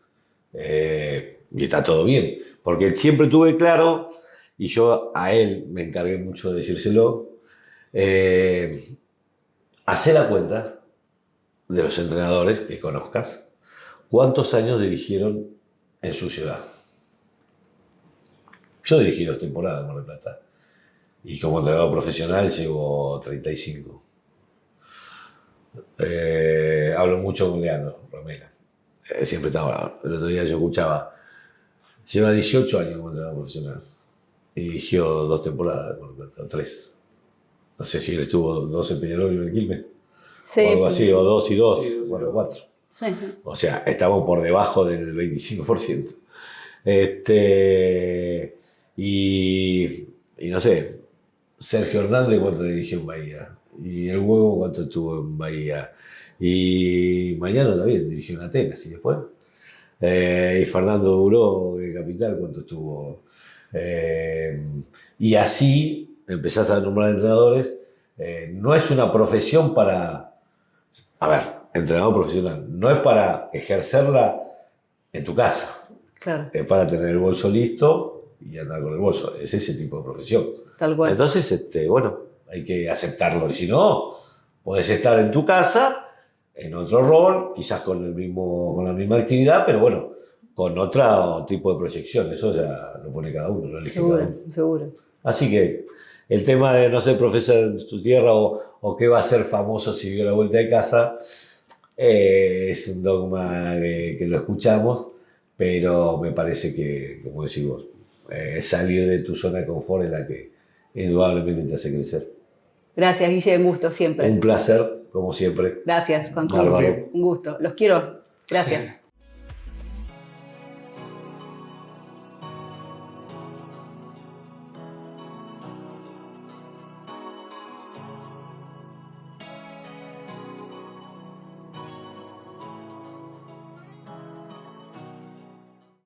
Y está todo bien, porque siempre tuve claro, y yo a él me encargué mucho de decírselo, hacer la cuenta de los entrenadores que conozcas, cuántos años dirigieron en su ciudad. Yo dirigí 2 temporadas en Mar del Plata y como entrenador profesional llevo 35. Hablo mucho con Leandro Romela. Siempre estaba, el otro día yo escuchaba, lleva 18 años como entrenador profesional y dirigió 2 temporadas en Mar del Plata, 3. No sé si él estuvo 2 en Peñarol y 1 en Quilmes, Sí, o algo así, o 2 y 2, Sí, bueno, 4. sí. O sea, estamos por debajo del 25%. Y no sé, Sergio Hernández cuánto dirigió en Bahía, y el Huevo cuánto estuvo en Bahía, y Mañana también dirigió en Atenas, y después. Y Fernando Duró de Capital cuánto estuvo. Y así empezaste a nombrar entrenadores. No es una profesión para... A ver, entrenador profesional, no es para ejercerla en tu casa, Claro, es para tener el bolso listo y andar con el bolso. Es ese tipo de profesión. tal cual. Entonces, bueno, hay que aceptarlo. Y si no, podés estar en tu casa, en otro rol, quizás con la misma actividad, pero bueno, con otro tipo de proyección. Eso ya lo pone cada uno, lo elige cada Seguro, uno. seguro. Así que el tema de no ser profesor en tu tierra o qué va a ser famoso si dio la vuelta de casa, es un dogma que lo escuchamos, pero me parece que, como decís vos, salir de tu zona de confort es la que indudablemente te hace crecer. Gracias, Guille, un gusto siempre. Un placer, como siempre. Gracias, Juan Bárbaro. Cruz. Un gusto. Los quiero. Gracias.